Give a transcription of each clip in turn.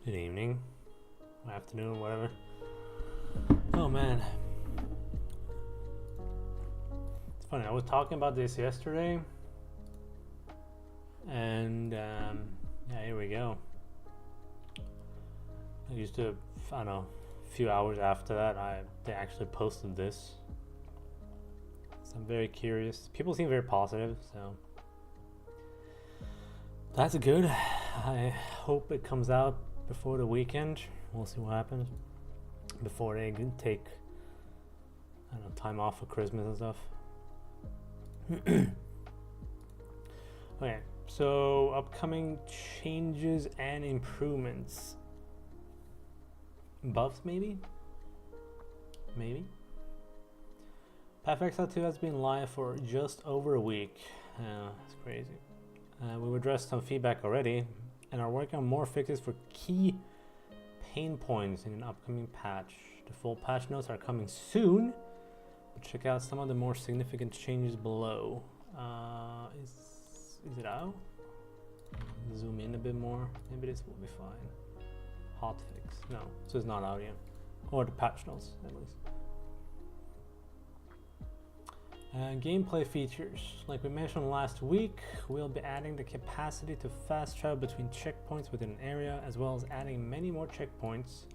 Good evening, afternoon, whatever. Oh man, it's funny. I was talking about this yesterday, and yeah, here we go. I used to, I don't know, a few hours after that, they actually posted this. So I'm very curious. People seem very positive, so that's good. I hope it comes out before the weekend. We'll see what happens before they take, I don't know, time off for Christmas and stuff. Okay, so upcoming changes and improvements. Buffs, maybe. Path of Exile 2 has been live for just over a week. It's crazy. We've addressed some feedback already and are working on more fixes for key pain points in an upcoming patch. The full patch notes are coming soon, but check out some of the more significant changes below. Is it out? Zoom in a bit more. Maybe this will be fine. Hotfix. No, so it's not out yet. Or the patch notes, at least. Gameplay features. Like we mentioned last week, we'll be adding the capacity to fast travel between checkpoints within an area, as well as adding many more checkpoints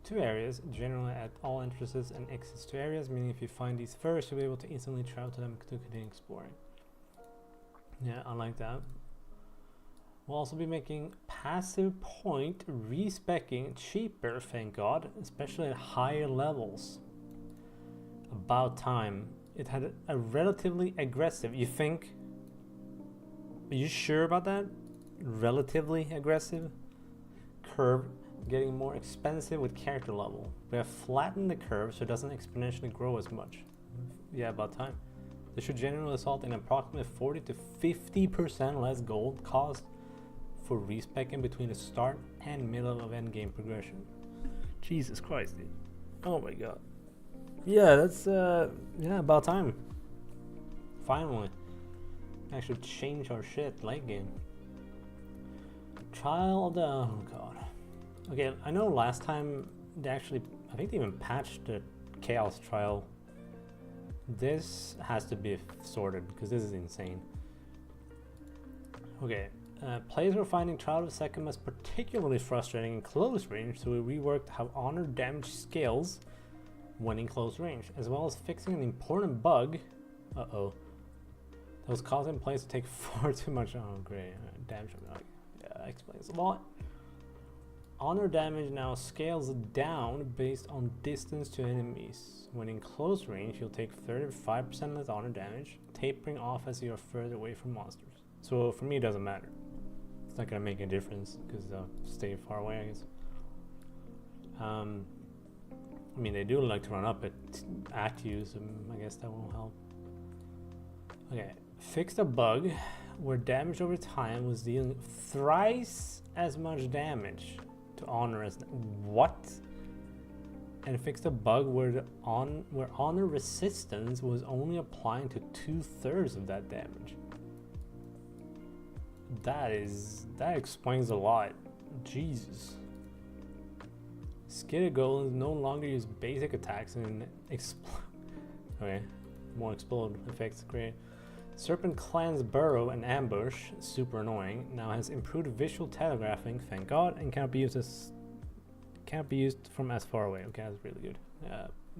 to areas, generally at all entrances and exits to areas, meaning if you find these first, you'll be able to instantly travel to them to continue exploring. Yeah, I like that. We'll also be making passive point respecking cheaper, thank God, especially at higher levels. About time. It had a relatively aggressive, you think? Are you sure about that? Relatively aggressive curve, getting more expensive with character level. We have flattened the curve so it doesn't exponentially grow as much. Yeah, about time. This should generally result in approximately 40 to 50% less gold cost for respecing between the start and middle of endgame progression. Jesus Christ, dude. Oh my god. Yeah, that's yeah, about time. Finally. Actually change our shit late game. Trial of the oh god. Okay, I know last time they actually I think they even patched the Chaos trial. This has to be sorted because this is insane. Okay. Players were finding Trial of the Second Mass particularly frustrating in close range, so we reworked how honor damage scales when in close range, as well as fixing an important bug that was causing players to take far too much great damage. Yeah, that explains a lot. Honor damage now scales down based on distance to enemies. When in close range, you'll take 35% less honor damage, tapering off as you are further away from monsters. So for me, it doesn't matter. It's not gonna make a difference because they'll stay far away, I guess. I mean, they do like to run up at you, so I guess that won't help. Okay, fixed a bug where damage over time was dealing thrice as much damage to honor as what? And fixed a bug where honor resistance was only applying to 2/3 of that damage. That explains a lot. Jesus. Skidded golems no longer use basic attacks and okay, more explode effects. Great. Serpent Clan's burrow and ambush, super annoying, now has improved visual telegraphing, thank God, and cannot be used from as far away. Okay, that's really good.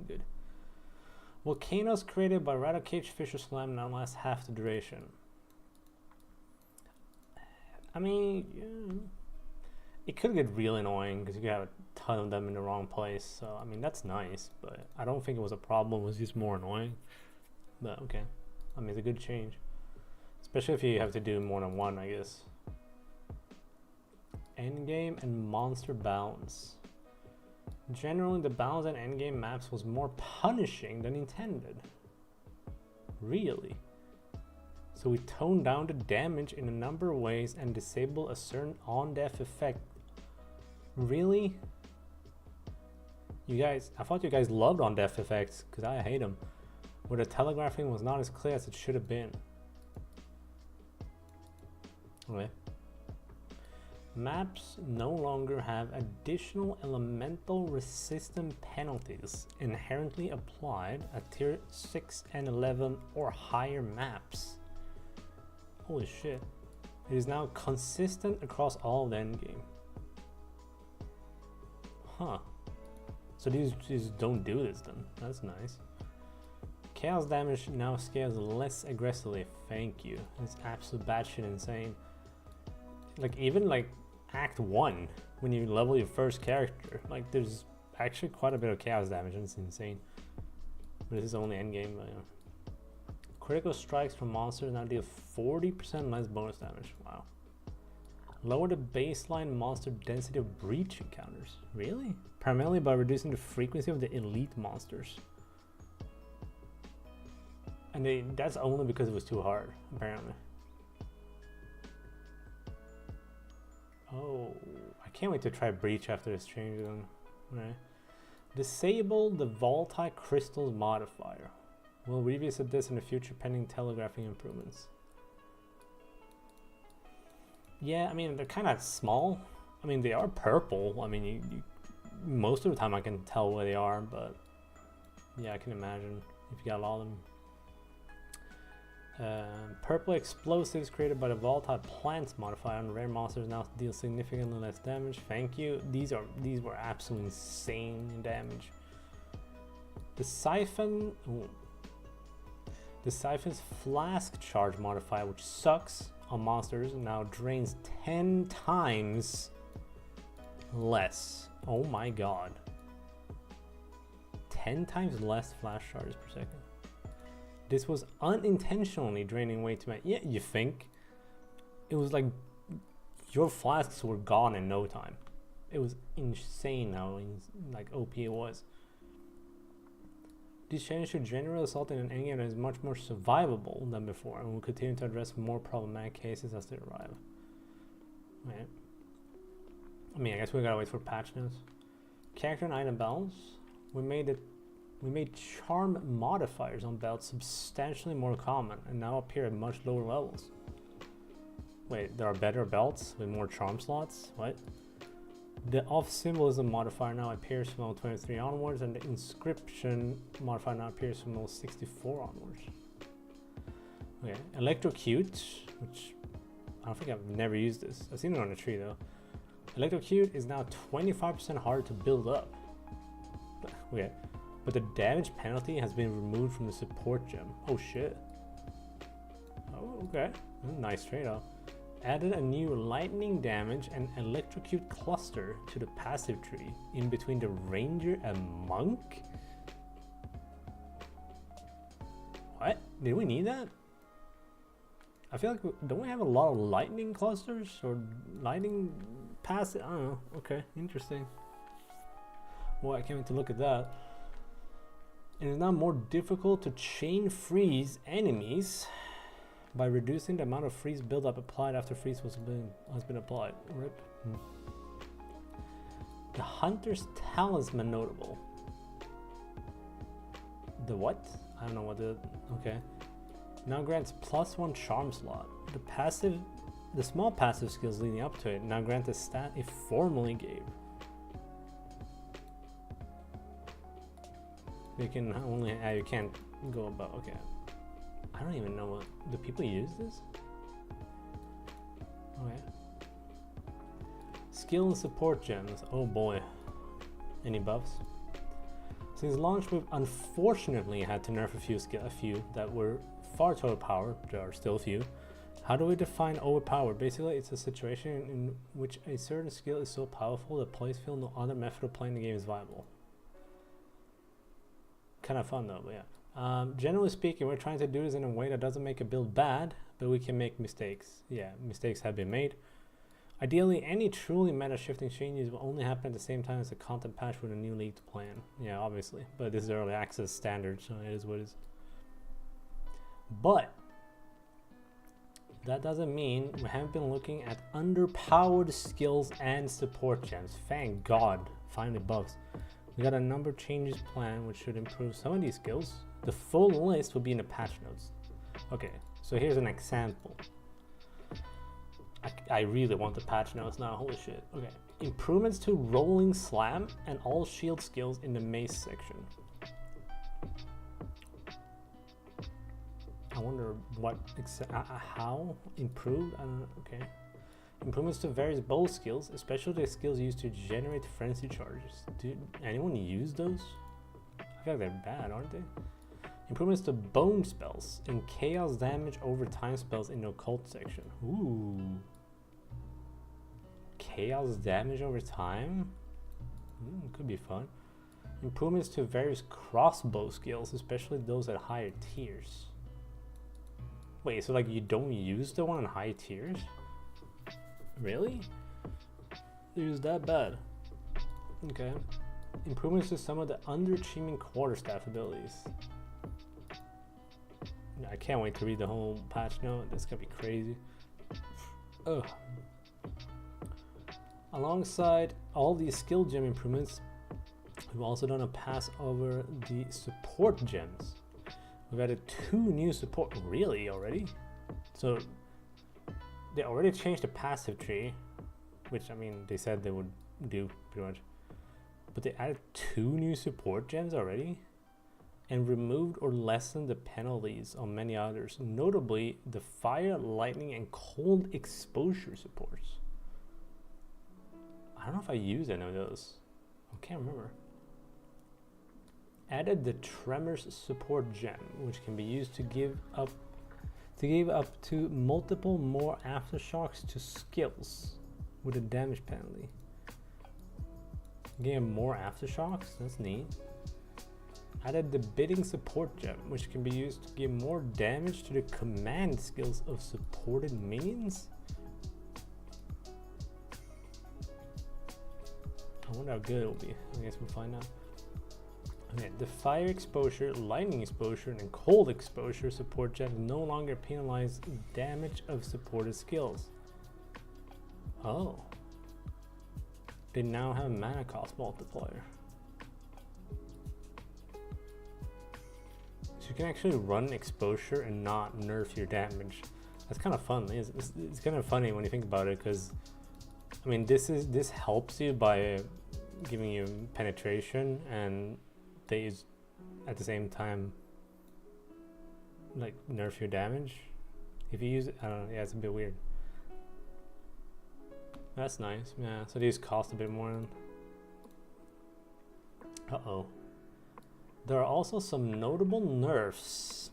Good. Volcanoes created by Rattle Cage Fisher Slam now last half the duration. I mean, yeah. It could get really annoying because you could have a ton of them in the wrong place. So, I mean, that's nice, but I don't think it was a problem. It was just more annoying. But, okay. I mean, it's a good change. Especially if you have to do more than one, I guess. Endgame and monster balance. Generally, the balance in endgame maps was more punishing than intended. Really? So we toned down the damage in a number of ways and disable a certain on-death effect. Really? You guys, I thought you guys loved on-death effects, because I hate them. Where the telegraphing was not as clear as it should have been. Okay. Maps no longer have additional elemental resistant penalties inherently applied at tier 6 and 11 or higher maps. Holy shit. It is now consistent across all of the endgame. Huh. So these just don't do this then. That's nice. Chaos damage now scales less aggressively. Thank you. It's absolute batshit insane. Like even like Act 1, when you level your first character, like there's actually quite a bit of chaos damage and it's insane. But this is only endgame, but yeah. Critical strikes from monsters now deal 40% less bonus damage. Wow. Lower the baseline monster density of breach encounters. Really? Primarily by reducing the frequency of the elite monsters. And that's only because it was too hard, apparently. Oh, I can't wait to try Breach after this change then. Right. Disable the Volatile Crystals modifier. We'll revisit this in the future pending telegraphing improvements. Yeah, I mean, they're kind of small. I mean, they are purple. I mean, most of the time I can tell where they are, but yeah, I can imagine if you got a lot of them. Purple explosives created by the volatile plants modifier on rare monsters now deal significantly less damage. Thank you. These were absolutely insane damage. The siphon. Ooh. The siphon's flask charge modifier, which sucks on monsters, now drains 10 times less. Oh my god. 10 times less flash charges per second. This was unintentionally draining way too much. Yeah, you think? It was like your flasks were gone in no time. It was insane how like OP it was. These changes should generally result in an endgame that is much more survivable than before, and will continue to address more problematic cases as they arrive. Right. I mean, I guess we gotta wait for patch notes. Character and item belts. We made charm modifiers on belts substantially more common and now appear at much lower levels. Wait, there are better belts with more charm slots? What? The off symbolism modifier now appears from level 23 onwards, and the inscription modifier now appears from level 64 onwards. Okay, Electrocute, which I don't think I've never used this. I've seen it on the tree though. Electrocute is now 25% harder to build up. Okay, but the damage penalty has been removed from the support gem. Oh shit. Oh, okay. Nice trade-off. Added a new lightning damage and electrocute cluster to the passive tree in between the ranger and monk. What? Did we need that? I feel like don't we have a lot of lightning clusters or lightning passive? I don't know. Okay, interesting. Well, I can't wait to look at that. It is now more difficult to chain freeze enemies by reducing the amount of freeze buildup applied after freeze has been applied. RIP. The Hunter's Talisman notable. The what? I don't know what the... Okay. Now grants +1 charm slot. The small passive skills leading up to it now grant a stat it formerly gave. You can only... you can't go above... Okay. I don't even know what... Do people use this? Okay. Skill and support gems. Oh boy. Any buffs? Since launch, we've unfortunately had to nerf a few that were far too overpowered. There are still a few. How do we define overpowered? Basically, it's a situation in which a certain skill is so powerful that players feel no other method of playing the game is viable. Kind of fun though, but yeah. Generally speaking, we're trying to do this in a way that doesn't make a build bad, but we can make mistakes. Yeah, mistakes have been made. Ideally, any truly meta shifting changes will only happen at the same time as a content patch with a new league to plan. Yeah, obviously, but this is early access standard, so it is what it is. But that doesn't mean we haven't been looking at underpowered skills and support gems. Thank God, finally buffs. We got a number of changes planned which should improve some of these skills. The full list will be in the patch notes. Okay, so here's an example. I really want the patch notes now, holy shit. Okay, improvements to rolling slam and all shield skills in the mace section. I wonder what, how improved, I don't know, okay. Improvements to various bow skills, especially the skills used to generate frenzy charges. Dude, anyone use those? I feel like they're bad, aren't they? Improvements to bone spells and chaos damage over time spells in the occult section. Ooh. Chaos damage over time? Could be fun. Improvements to various crossbow skills, especially those at higher tiers. Wait, so like you don't use the one on high tiers? Really? It was that bad. Okay. Improvements to some of the underachieving quarterstaff abilities. I can't wait to read the whole patch note. That's gonna be crazy. Ugh. Alongside all these skill gem improvements, we've also done a pass over the support gems. We've added 2 new support. Really already? So they already changed the passive tree, which I mean they said they would do pretty much. But they added 2 new support gems already and removed or lessened the penalties on many others, notably the fire, lightning, and cold exposure supports. I don't know if I used any of those. I can't remember. Added the tremors support gem, which can be used to give up to multiple more aftershocks to skills with a damage penalty. Gain more aftershocks, that's neat. Added the bidding support gem, which can be used to give more damage to the command skills of supported minions. I wonder how good it will be. I guess we'll find out. Okay, the fire exposure, lightning exposure, and cold exposure support gems no longer penalize damage of supported skills. Oh. They now have a mana cost multiplier. So you can actually run exposure and not nerf your damage. That's kind of fun. It's kind of funny when you think about it, because I mean this helps you by giving you penetration, and they use at the same time like nerf your damage if you use it. I don't know, yeah, it's a bit weird. That's nice. Yeah, so these cost a bit more. Uh-oh. There are also some notable nerfs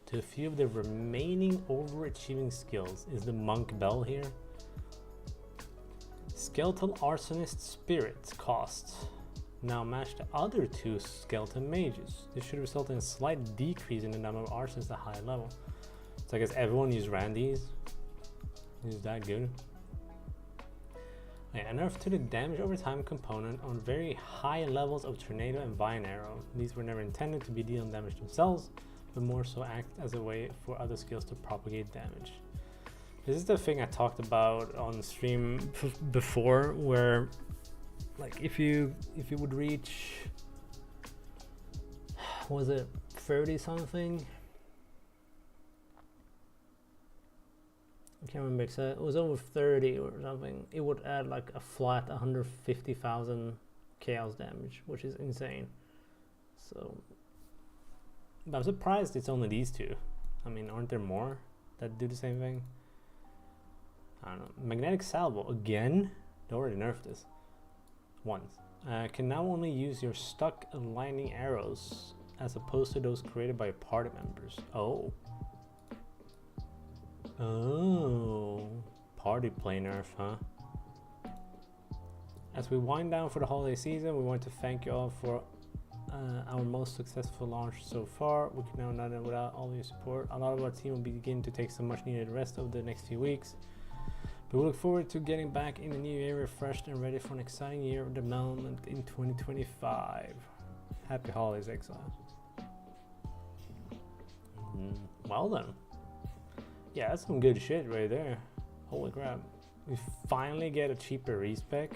to a few of the remaining overachieving skills. Is the monk bell here? Skeletal Arsonist Spirit cost now match the other 2 skeleton mages. This should result in a slight decrease in the number of arsonists at high level. So I guess everyone use Randy's. Is that good? A nerf to the damage over time component on very high levels of Tornado and Vine Arrow. These were never intended to be dealing damage themselves, but more so act as a way for other skills to propagate damage. This is the thing I talked about on stream before, where like if you would reach, was it 30 something? I can't remember exactly. It was over 30 or something. It would add like a flat 150,000 chaos damage, which is insane. So, but I'm surprised it's only these 2. I mean, aren't there more that do the same thing? I don't know. Magnetic Salvo again. They already nerfed this once. Can now only use your stuck lightning arrows as opposed to those created by party members. Oh. Oh, party play nerf, huh? As we wind down for the holiday season, we want to thank you all for our most successful launch so far. We can now not without all your support. A lot of our team will begin to take some much needed rest over the next few weeks. But we look forward to getting back in the new year refreshed and ready for an exciting year of development in 2025. Happy holidays, Exile. Well then. Yeah, that's some good shit right there. Holy crap. We finally get a cheaper respec.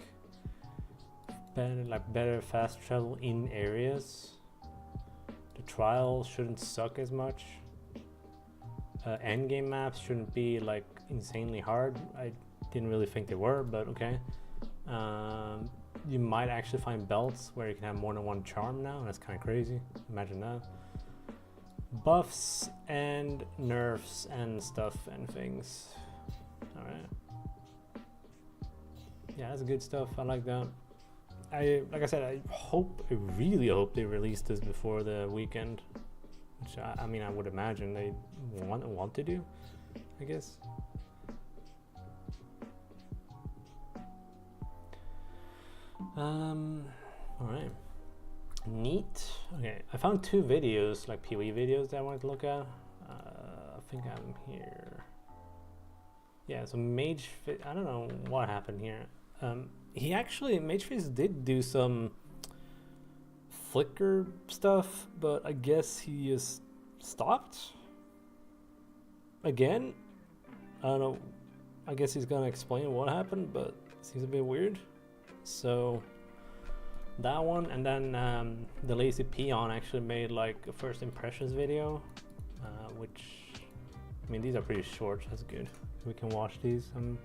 Better fast travel in areas. The trials shouldn't suck as much. Endgame maps shouldn't be like insanely hard. I didn't really think they were, but okay. You might actually find belts where you can have more than one charm now. That's kind of crazy. Imagine that. Buffs and nerfs and stuff and things. Alright. Yeah, that's good stuff. I like that. Like I said, I really hope they release this before the weekend. Which I mean, I would imagine they want to do, I guess. Alright. Neat. Okay, I found 2 videos, like PoE videos that I wanted to look at. I think I'm here. Yeah, so I don't know what happened here. Mageface did do some flicker stuff, but I guess he just stopped. again, I don't know. I guess he's gonna explain what happened, but it seems a bit weird. So that one, and then the lazy peon actually made like a first impressions video, which, I mean, these are pretty short. That's good. We can watch these. I'm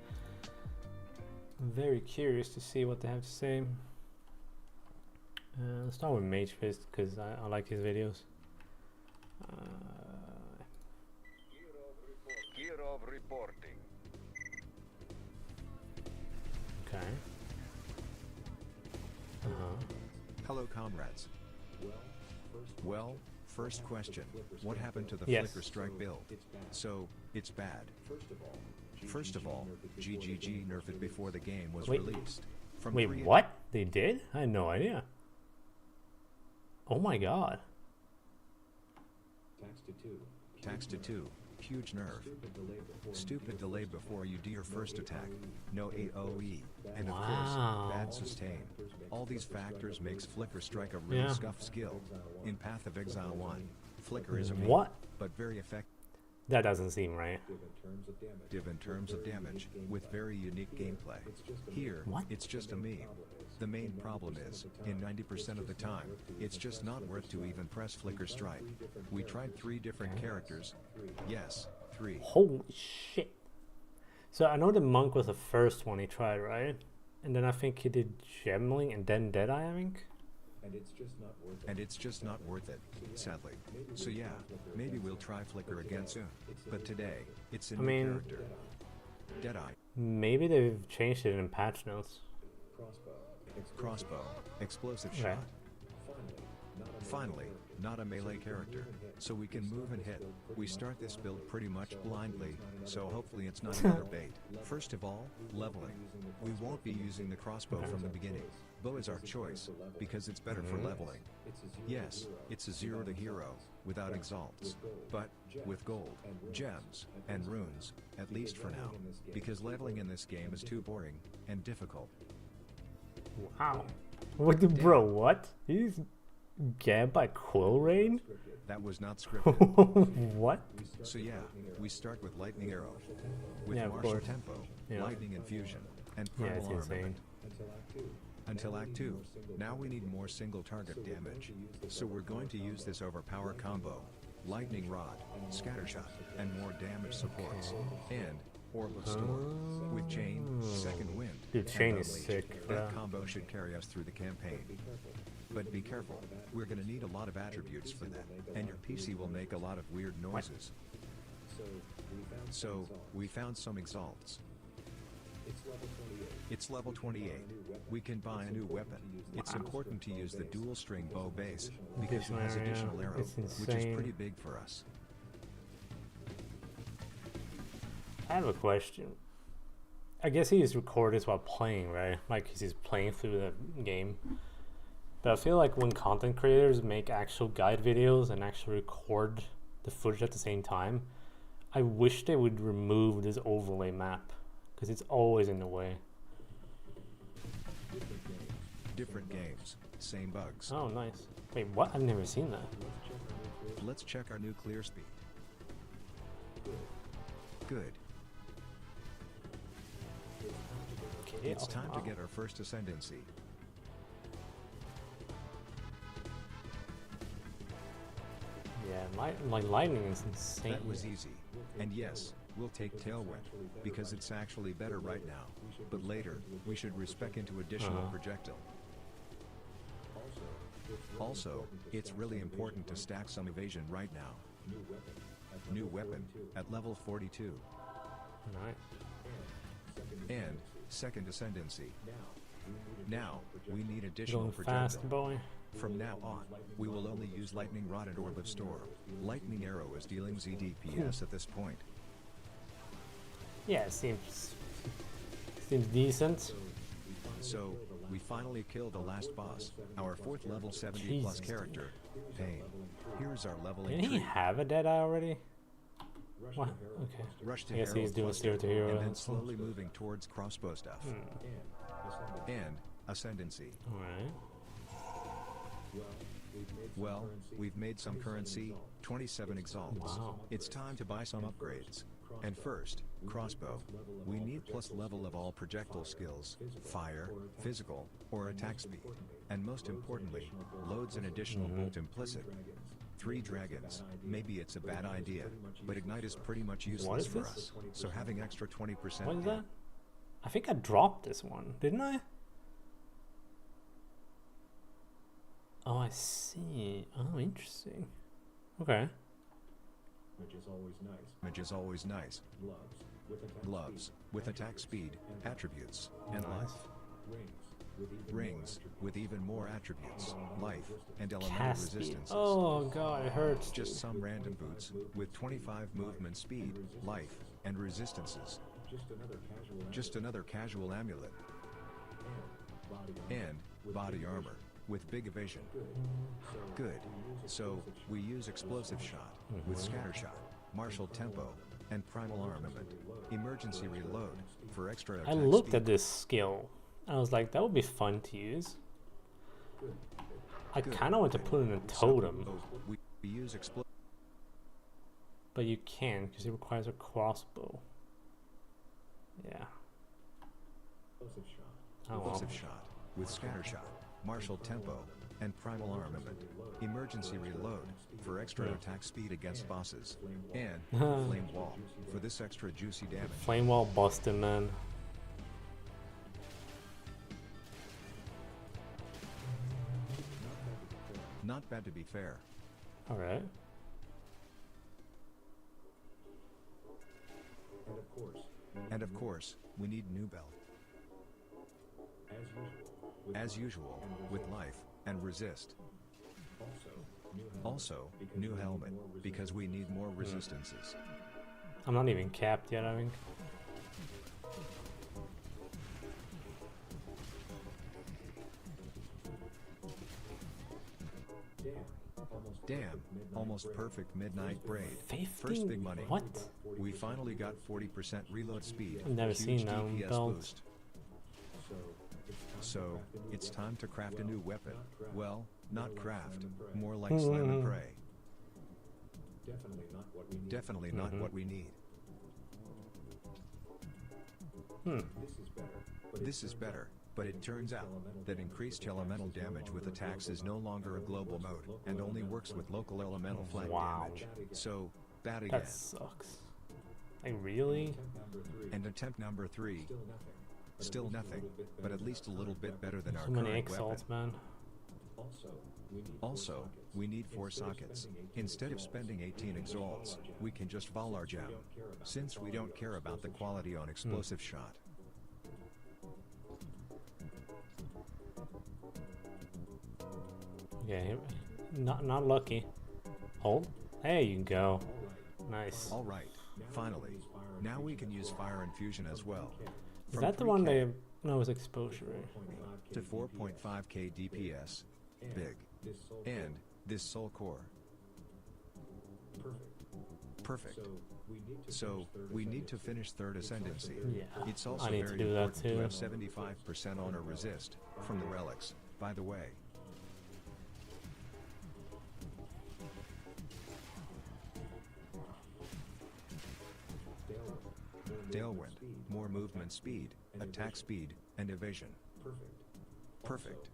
very curious to see what they have to say. Let's start with Mage Fist because I like his videos. Gear of reporting. Okay. Hello, comrades. Well, first question. What happened to the Yes. Flicker Strike build? So, it's bad. First of all, GGG nerfed it before the game was Wait. released. From Wait, creative- what? They did? I had no idea. Oh my god. Tax to 2. Huge nerf. Stupid delay before you do your first attack. No AoE. And of Wow. course, bad sustain. All these factors makes Flicker Strike a really Yeah. scuffed skill. In Path of Exile 1, Flicker is a meme, What? but very effective That doesn't seem right. in terms of damage, with very unique gameplay. Here, What? it's just a meme. The main problem is, in 90% of the time, it's just not worth to even press Flicker Strike. We tried 3 different characters. Yes, 3. Holy shit. So I know the monk was the first one he tried, right? And then I think he did Gemling and then Deadeye, I think. And it's just not worth it, sadly. So yeah, maybe we'll try Flicker again soon. But today, it's a I new mean- character. Deadeye. Maybe they've changed it in patch notes. Crossbow. Explosive Okay. shot. Finally, not a melee character, so we can move and hit. We start this build pretty much blindly, so hopefully it's not another bait. First of all, leveling. We won't be using the crossbow from the beginning. Bow is our choice, because it's better for leveling. Yes, it's a 0 to hero, without exalts. But, with gold, gems, and runes, at least for now, because leveling in this game is too boring, and difficult. Wow. What the bro, what? He's gabbed by Quill Rain? That was not scripted. What? So yeah, we start with Lightning Arrow, with Yeah, of Martial course. Tempo, Yeah. Lightning Infusion, and Yeah, Primal it's Armament. insane. Until Act 2. Now we need more single target damage. So we're going to use this overpower combo. Lightning Rod, Scattershot, and more damage supports. And Orb of Storm. With Chain, Second Wind. Dude, and Chain is Unleash. sick. That Yeah. combo should carry us through the campaign. But be careful, we're gonna need a lot of attributes for that, and your PC will make a lot of weird noises. So, we found some exalts. It's level 28. We can buy a new weapon. It's important to use the dual string bow base, because it has Additional additional arrow. arrow, It's which is insane. pretty big for us. I have a question. I guess he just recorded this while playing, right? Like he's just playing through the game. But I feel like when content creators make actual guide videos and actually record the footage at the same time, I wish they would remove this overlay map because it's always in the way. Different games, same bugs. Oh, nice. Wait, what? I've never seen that. Let's check our new clear speed. Good. Okay, It's time to wow. get our first ascendancy. Yeah, lightning is insane. That was easy. And yes, we'll take Tailwind, because it's actually better right now. But later, we should respec into additional projectile. Also, it's really important to stack some evasion right now. New weapon, at level 42. Nice. And, second ascendancy. Now, we need additional Going projectile. fast, boy. From now on, we will only use Lightning Rod and Orb of Storm. Lightning Arrow is dealing ZDPS at this point. Yeah, it seems decent. So, we finally killed the last boss, our 4th level 70 plus Jesus. character, Pain. Here's our leveling Didn't he tree. have a Deadeye already? What? Okay. Rush to I guess Hero he's doing plus zero to hero. and then slowly moving towards crossbow stuff. And Ascendancy. Alright. Well, we've made some currency, 27 exalts. Wow. It's time to buy some upgrades. And first, crossbow. We need plus level of all projectile skills, fire, physical, or attack speed. And most importantly, loads an additional bolt implicit. 3 dragons, maybe it's a bad idea, but ignite is pretty much useless for this? us. So having extra 20% What is that? I think I dropped this one, didn't I? Oh, I see. Oh, interesting. Okay. Which is always nice. Which is always nice. Gloves with attack speed, attributes, and life. Rings with even more attributes, life, and elemental Cast speed. resistances. Oh god, it hurts. Just dude. some random boots with 25 movement speed, life, and resistances. Just another casual amulet. And body armor with big evasion. Good. So we use explosive shot with scatter shot, martial tempo, and primal armament. Emergency reload for extra attack I looked speed. at this skill. I was like, that would be fun to use. I Good. kind of want to put in a So, totem, we use but you can't because it requires a crossbow. Yeah. Oh well. explosive shot with scatter shot, martial tempo, and primal armament. Emergency reload for extra attack speed against bosses. And flame wall for this extra juicy damage. Flame wall busted, man. Not bad to be fair. All right. And of course, we need new belt. As usual, with life and resist. Also, new helmet, because we need more resistances. I'm not even capped yet, I think. Damn, almost perfect midnight braid. 15? First big money. What? We finally got 40% reload speed. I've never Huge seen that DPS belt. boost. So, it's time to craft a new weapon. Well, not craft, more like slam and pray. Definitely not what we need. This is better, but it turns out that increased elemental damage with attacks is no longer a global mode and only works with local elemental flank Wow. damage. So, that again. That sucks. Like, really? And attempt number 3. Still nothing, but at least a little bit better than our So many current exalts, weapon. man. Also, we need 4 sockets. Instead of spending 18 exalts, we can just vol our gem, since we don't care about the quality on explosive shot. Okay, not lucky. Hold. There you go. Nice. Alright, finally. Now we can use fire infusion as well. Is From that the 3K one they... No, it was exposure, right? to 4.5k DPS. Big. And this soul core. Perfect. So, we need to finish third ascendancy. Yeah, It's also I need to very do that important to too. have 75% honor resist from the relics, by the way. Tailwind, more movement speed, attack speed, and evasion. Perfect.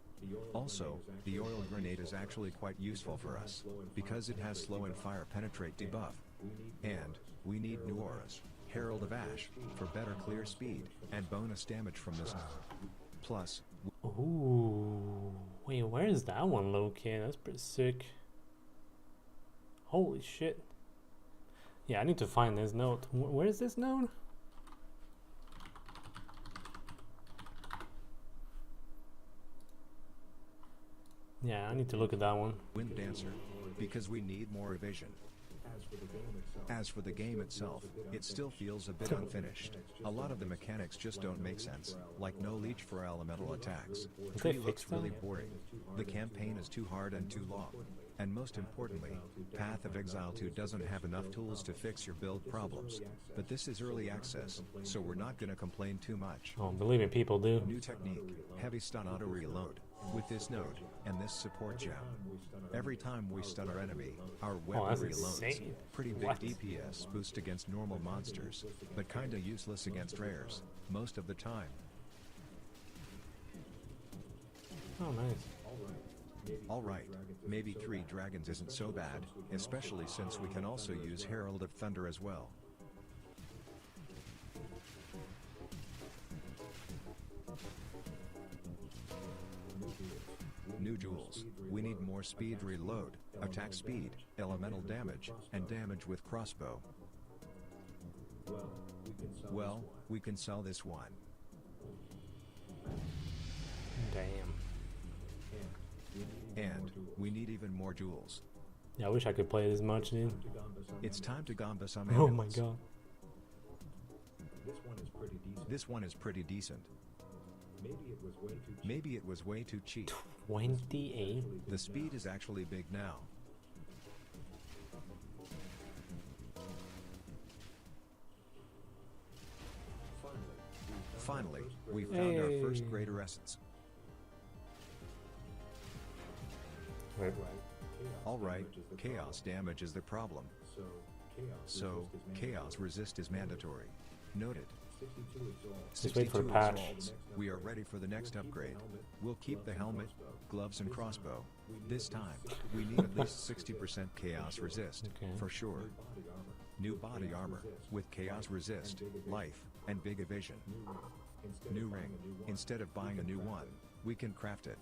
Also, the oil grenade is actually quite useful for us, because it has slow and fire penetrate debuff. And, we need new auras, Herald of Ash, for better clear speed, and bonus damage from this. Plus, Ooh. Wait, where is that one located? That's pretty sick. Holy shit. Yeah, I need to find this note. Where is this note? Yeah, I need to look at that one. Wind Dancer, because we need more evasion. As for the game itself, it still feels a bit unfinished. A lot of the mechanics just don't make sense, like no leech for elemental attacks. they Tree looks fix that? really boring. The campaign is too hard and too long. And most importantly, Path of Exile 2 doesn't have enough tools to fix your build problems. But this is early access, so we're not gonna complain too much. Oh, believe me, people do. New technique, heavy stun auto reload, With this node and this support gem, every time we stun our enemy, our Oh, that's weapon reloads. insane. Pretty big What? DPS boost against normal monsters, but kinda useless against rares, most of the time. Oh, nice. Alright, maybe 3 dragons isn't so bad, especially since we can also use Herald of Thunder as well. New jewels. We need more speed reload, attack speed, elemental damage, and damage with crossbow. Well, we can sell this one. Damn. And we need even more jewels. Yeah, I wish I could play this much, dude. It's time to gamba some Oh my amulets. god. This one is pretty decent. Maybe it was way too cheap. 28? The speed is actually big now. Finally, we found our first Hey. greater essence. Wait. Alright, chaos damage is the problem. So, chaos resist is mandatory. Noted. Just wait for a 62 patch. exalts. We are ready for the next upgrade. We'll keep the helmet, gloves and crossbow. This time, we need at least 60% chaos resist, Okay. for sure. New body armor, with chaos resist, life, and big evasion. New ring. Instead of buying a new one, we can craft it.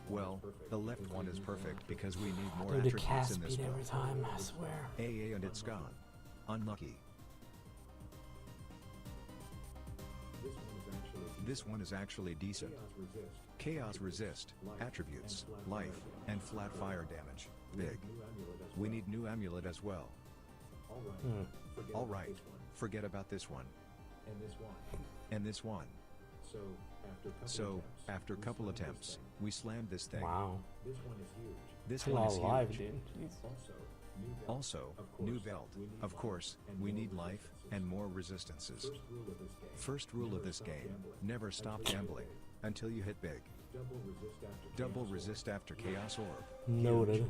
Well, the left one is perfect because we need more Do the attributes cast in this speed build. every time, I swear. AA and it's gone. Unlucky. This one is actually decent. Chaos resist, attributes, life, and flat fire damage. Big. We need new amulet as well. Alright, forget about this one. And this one. So, after a couple attempts, we slammed this thing. Wow. This Still one is alive, huge. dude. Jeez. Also, new belt. Of course, we need life and more resistances. First rule of this game, never stop gambling until you hit big. Double resist after Chaos Orb. Noted.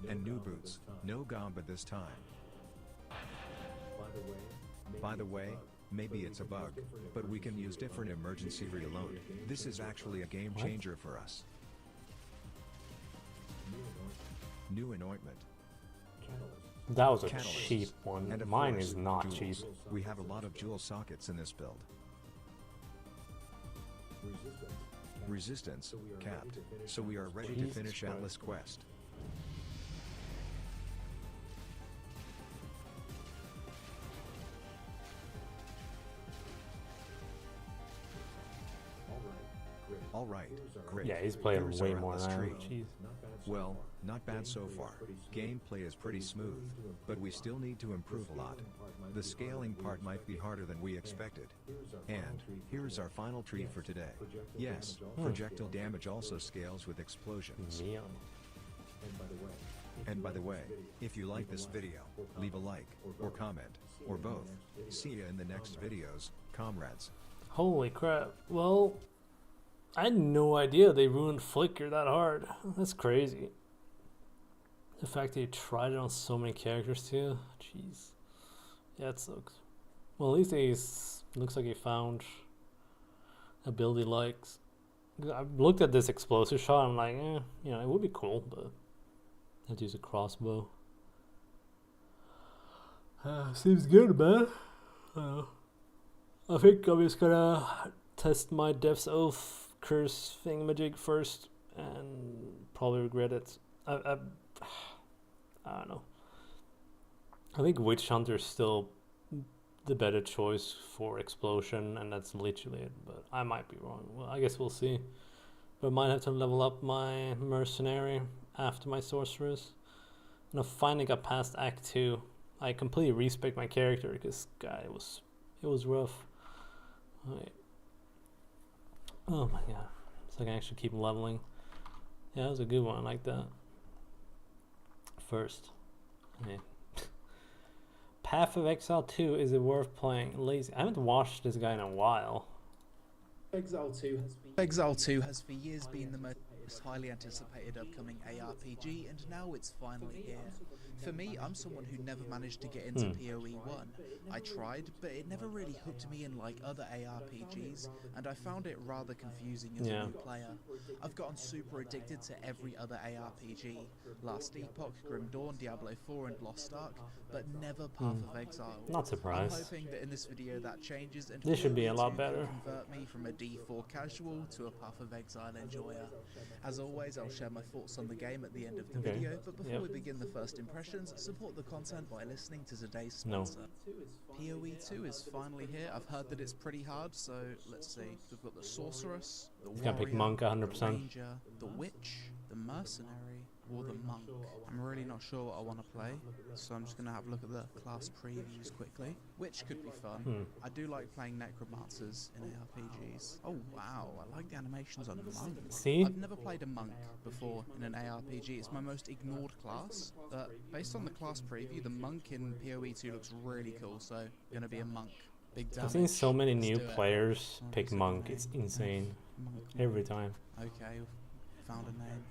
And new boots, no gamba this time. By the way, maybe it's a bug, but we can use different emergency reload. This is actually a game changer for us. New anointment. That was a Catalysts. cheap one. And of Mine course, is not jewels. cheap. We have a lot of jewel sockets in this build. Resistance, capped, so we are ready to Jesus finish Christ. Atlas Quest. Alright, great. Yeah, he's playing Here's way our more Atlas than I am. tree. Jeez. Well, not bad so far. Gameplay is pretty smooth, but we still need to improve a lot. The scaling part might be harder than we expected. And here's our final tree for today. Yes, projectile damage also scales with explosions. Neon. And by the way, if you like this video, leave a like, or comment, or both. See ya in the next videos, comrades. Holy crap. Well, I had no idea they ruined Flicker that hard. That's crazy. The fact that you tried it on so many characters too. Jeez. Yeah, it sucks. Well, at least looks like he found a build he likes. I looked at this explosive shot, I'm like, you know, it would be cool, but I have to use a crossbow. Seems good, man. I think I'm just gonna test my Death's Oath curse thingamajig first and probably regret it. I don't know. I think Witch Hunter is still the better choice for explosion, and that's literally it, but I might be wrong. Well, I guess we'll see. But I might have to level up my mercenary after my sorceress. And I finally got past Act 2. I completely respec my character because, God, it was rough. Right. Oh my god. So I can actually keep leveling. Yeah, that was a good one. I like that. First. Okay. Path of Exile 2, is it worth playing? Lazy. I haven't watched this guy in a while. Exile 2 has been Exile 2 has for years been the most highly anticipated upcoming ARPG, and now it's finally here. For me, I'm someone who never managed to get into PoE 1. I tried, but it never really hooked me in like other ARPGs, and I found it rather confusing as a new player. I've gotten super addicted to every other ARPG, Last Epoch, Grim Dawn, Diablo 4 and Lost Ark, but never Path of Exile. Not surprised. I'm hoping that in this video that changes and This should be a PoE lot 2 better. can convert me from a D4 casual to a Path of Exile enjoyer. As always, I'll share my thoughts on the game at the end of the video, but before we begin the first impressions, support the content by listening to today's sponsor. PoE 2 is finally here. I've heard that it's pretty hard, so let's see. We've got the Sorceress, the He's gonna pick Warrior, Monk the 100%. Ranger, the Witch, the Mercenary, or the Monk. I'm really not sure what I want to play, so I'm just going to have a look at the class previews quickly. Witch could be fun. I do like playing Necromancers in ARPGs. Oh wow, I like the animations on Monk. See? I've never played a Monk before in an ARPG. It's my most ignored class, but based on the class preview, the Monk in PoE 2 looks really cool, so going to be a Monk. Big damage. I've seen so many Let's new do it. players What pick is it Monk. name? It's insane. Monk. Every time. Okay, found a name.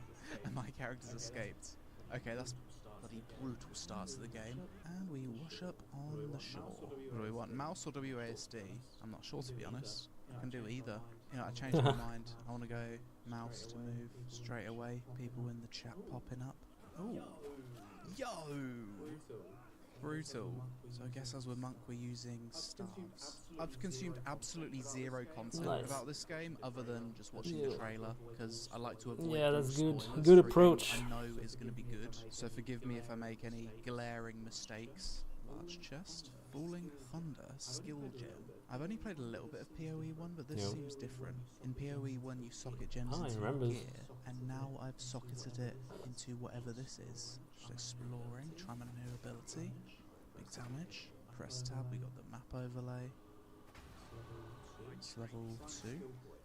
And my character's escaped. Okay, that's bloody brutal start to the game. And we wash up on the shore. What do we want, mouse or WASD? I'm not sure, to be honest. I can do either. You know, I changed my mind. I want to go mouse to move straight away. People in the chat popping up. Oh, yo! Brutal. So I guess as we're Monk, we're using staves. I've consumed absolutely zero content about this game other than just watching the trailer, because I like to avoid that's good. spoilers Good for a game approach. I know is going to be good, so forgive me if I make any glaring mistakes. Large chest, falling thunder, skill gem. I've only played a little bit of PoE 1, but this seems different. In PoE 1 you socket gems into your gear, and now I've socketed it into whatever this is. Just exploring, trying a new ability. Big damage. Press tab, we got the map overlay. It's level 2.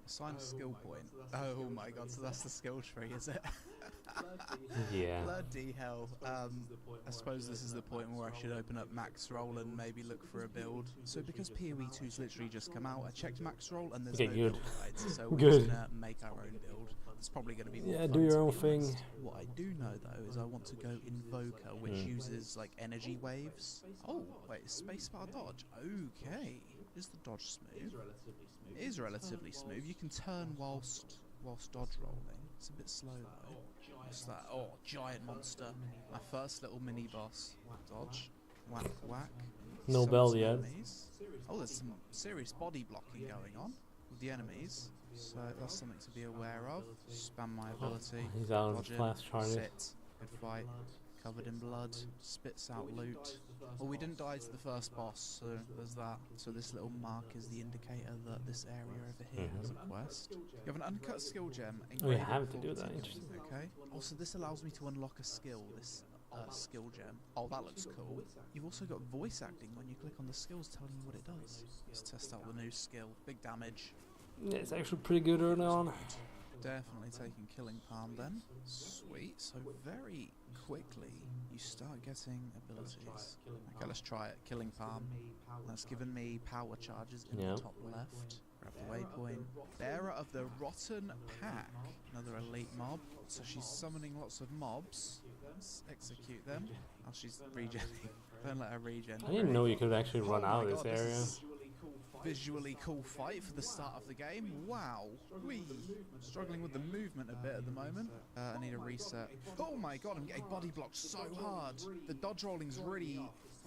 Assign a skill point. Oh my god, so that's the skill tree, is it? Yeah. Bloody hell. I suppose this is the point where I should open up max roll and maybe look for a build. So because PoE 2's literally just come out, I checked max roll and there's no build guides, so we're just gonna make our own build. It's probably going to be more fun, do your to own be thing. honest. What I do know though is I want to go Invoker, which uses like energy waves. Oh wait, spacebar dodge. Okay, is the dodge smooth? It is relatively smooth. You can turn whilst dodge rolling. It's a bit slow though. What's that? Oh, giant monster. My first little mini boss. Dodge. Whack whack. No Some bell yet. enemies. Oh, there's some serious body blocking going on with the enemies. So that's something to be aware of. Spam my ability. He's out of Dodge in, flash charges. sit, good fight. Covered in blood, spits out loot. Well, we didn't die to the first boss, so there's that. So this little mark is the indicator that this area over here has a quest. You have an uncut skill gem. Oh, you have to do that. Interesting. Okay. Also, this allows me to unlock a skill. This skill gem. Oh, that looks cool. You've also got voice acting when you click on the skills, telling you what it does. Let's test out the new skill. Big damage. Yeah, it's actually pretty good early on. Definitely taking Killing Palm then. Sweet. So very quickly you start getting abilities. Okay, let's try it. Killing Palm. That's given me power charges in the top left. Grab the waypoint. Bearer of the Rotten Pack. Another elite mob. So she's summoning lots of mobs. Let's execute them. Oh, she's regenning. Don't let her regen. I didn't know you could actually run out of this area. Visually cool fight for the start of the game. Wow. Whee. Struggling with the movement a bit at the moment. I need a reset. Oh my god, I'm getting body blocked so hard. The dodge rolling's really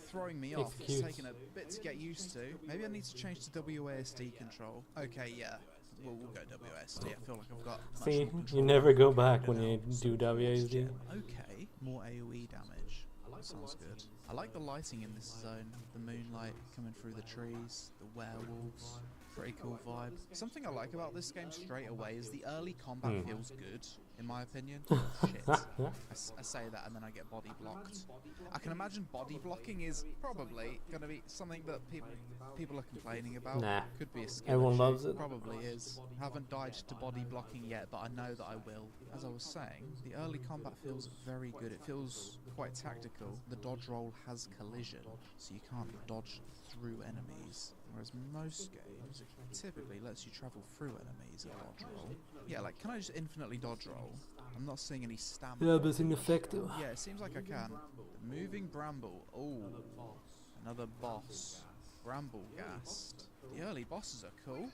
throwing me off. It's taken a bit to get used to. Maybe I need to change to WASD control. Okay, yeah. We'll go WASD. I feel like I've got much See, more control you never go over back it when now. you do WASD. Okay, more AoE damage. Sounds good. I like the lighting in this zone. The moonlight coming through the trees, the werewolves. Pretty cool vibe. Something I like about this game straight away is the early combat feels good, in my opinion. Shit. I say that and then I get body blocked. I can imagine body blocking is probably going to be something that people are complaining about. Nah. Could be a skill Everyone issue. loves it. Probably is. Haven't died to body blocking yet, but I know that I will. As I was saying, the early combat feels very good. It feels quite tactical. The dodge roll has collision, so you can't dodge through enemies. Whereas most games, it typically lets you travel through enemies and dodge roll. Yeah, like, can I just infinitely dodge roll? I'm not seeing any stamina. Yeah, but it's ineffective. Yeah, it seems like I can. The moving bramble. Oh, another boss. Bramble Ghast. The early bosses are cool.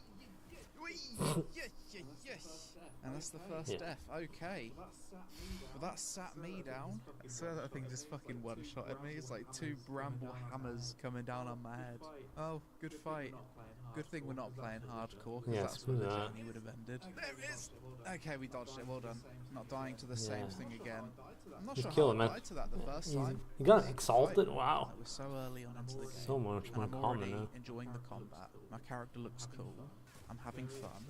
Yes. And that's the first death. Okay. Well, that sat me down. I swear that thing just fucking one-shotted me. It's like 2 bramble hammers coming down on my head. Oh, good fight. Good thing we're not playing hardcore, because that's where the journey would have ended. There it is! Okay, we dodged it. Well done. Not dying to the same thing again. I'm not sure how I died to that the first time. You got exalted? Wow. We're so early on into the game. So much more common now. Enjoying the combat. My character looks cool. I'm having fun.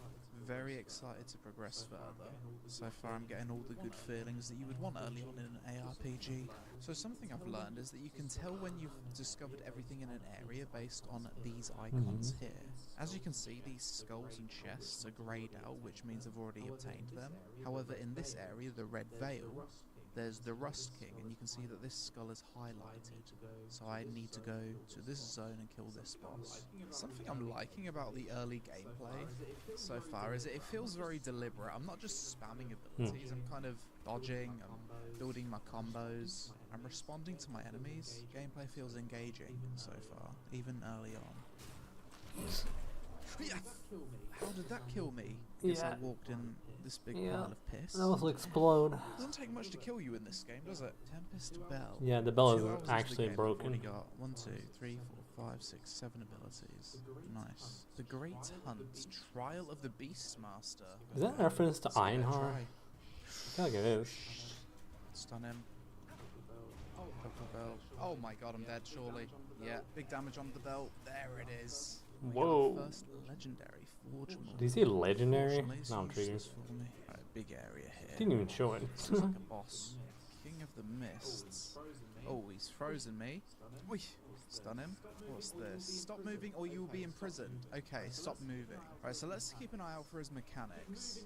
Very excited to progress further. So far I'm getting all the good feelings that you would want early on in an ARPG. So something I've learned is that you can tell when you've discovered everything in an area based on these icons here. As you can see, these skulls and chests are greyed out, which means I've already obtained them. However, in this area, the Red Veil, there's the Rust King, and you can see that this skull is highlighted. So I need to go to this zone and kill this boss. Something I'm liking about the early gameplay so far is that it feels very deliberate. I'm not just spamming abilities, I'm kind of dodging, I'm building my combos, I'm responding to my enemies. Gameplay feels engaging so far, even early on. How did that kill me? Because I walked in this big pile of piss. That was explode. Doesn't take much to kill you in this game, does it? Tempest Bell. Yeah, the bell 2 hours is into actually the game, broken. I've already got 1, 2, 3, 4, 5, 6, 7 abilities. Nice. The Great Hunt. Trial of the Beastmaster. Is that a reference to Einhar? I feel like it is. Stun him. Purple bell. Oh my god, I'm dead, surely. Yeah, big damage on the bell. There it is. Whoa. First legendary Forge Maul. Did you see legendary? Unfortunately, it's No, I'm triggering. useless for me. Right, big area here. Didn't even show it. This looks like a boss. King of the Mists. Oh, he's frozen me. Whee! Stun him. What's this? Stop moving or you will be imprisoned. Okay, stop moving. Right, so let's keep an eye out for his mechanics.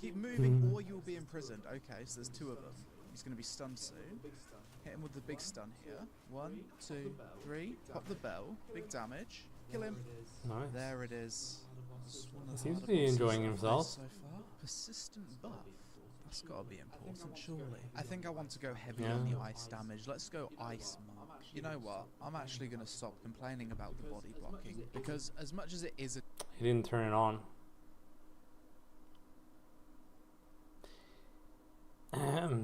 Keep moving or you will be imprisoned. Okay, so there's 2 of them. He's going to be stunned soon. Hit him with the big stun here. 1, 2, 3. Pop the bell. Big damage. Kill him. Nice. There it is. He seems to be enjoying himself. So far. Persistent buff. That's got to be important, surely. I think I want to go heavy on the ice damage. Let's go ice mark. You know what? I'm actually going to stop complaining about the body blocking, because as much as it is a... He didn't turn it on.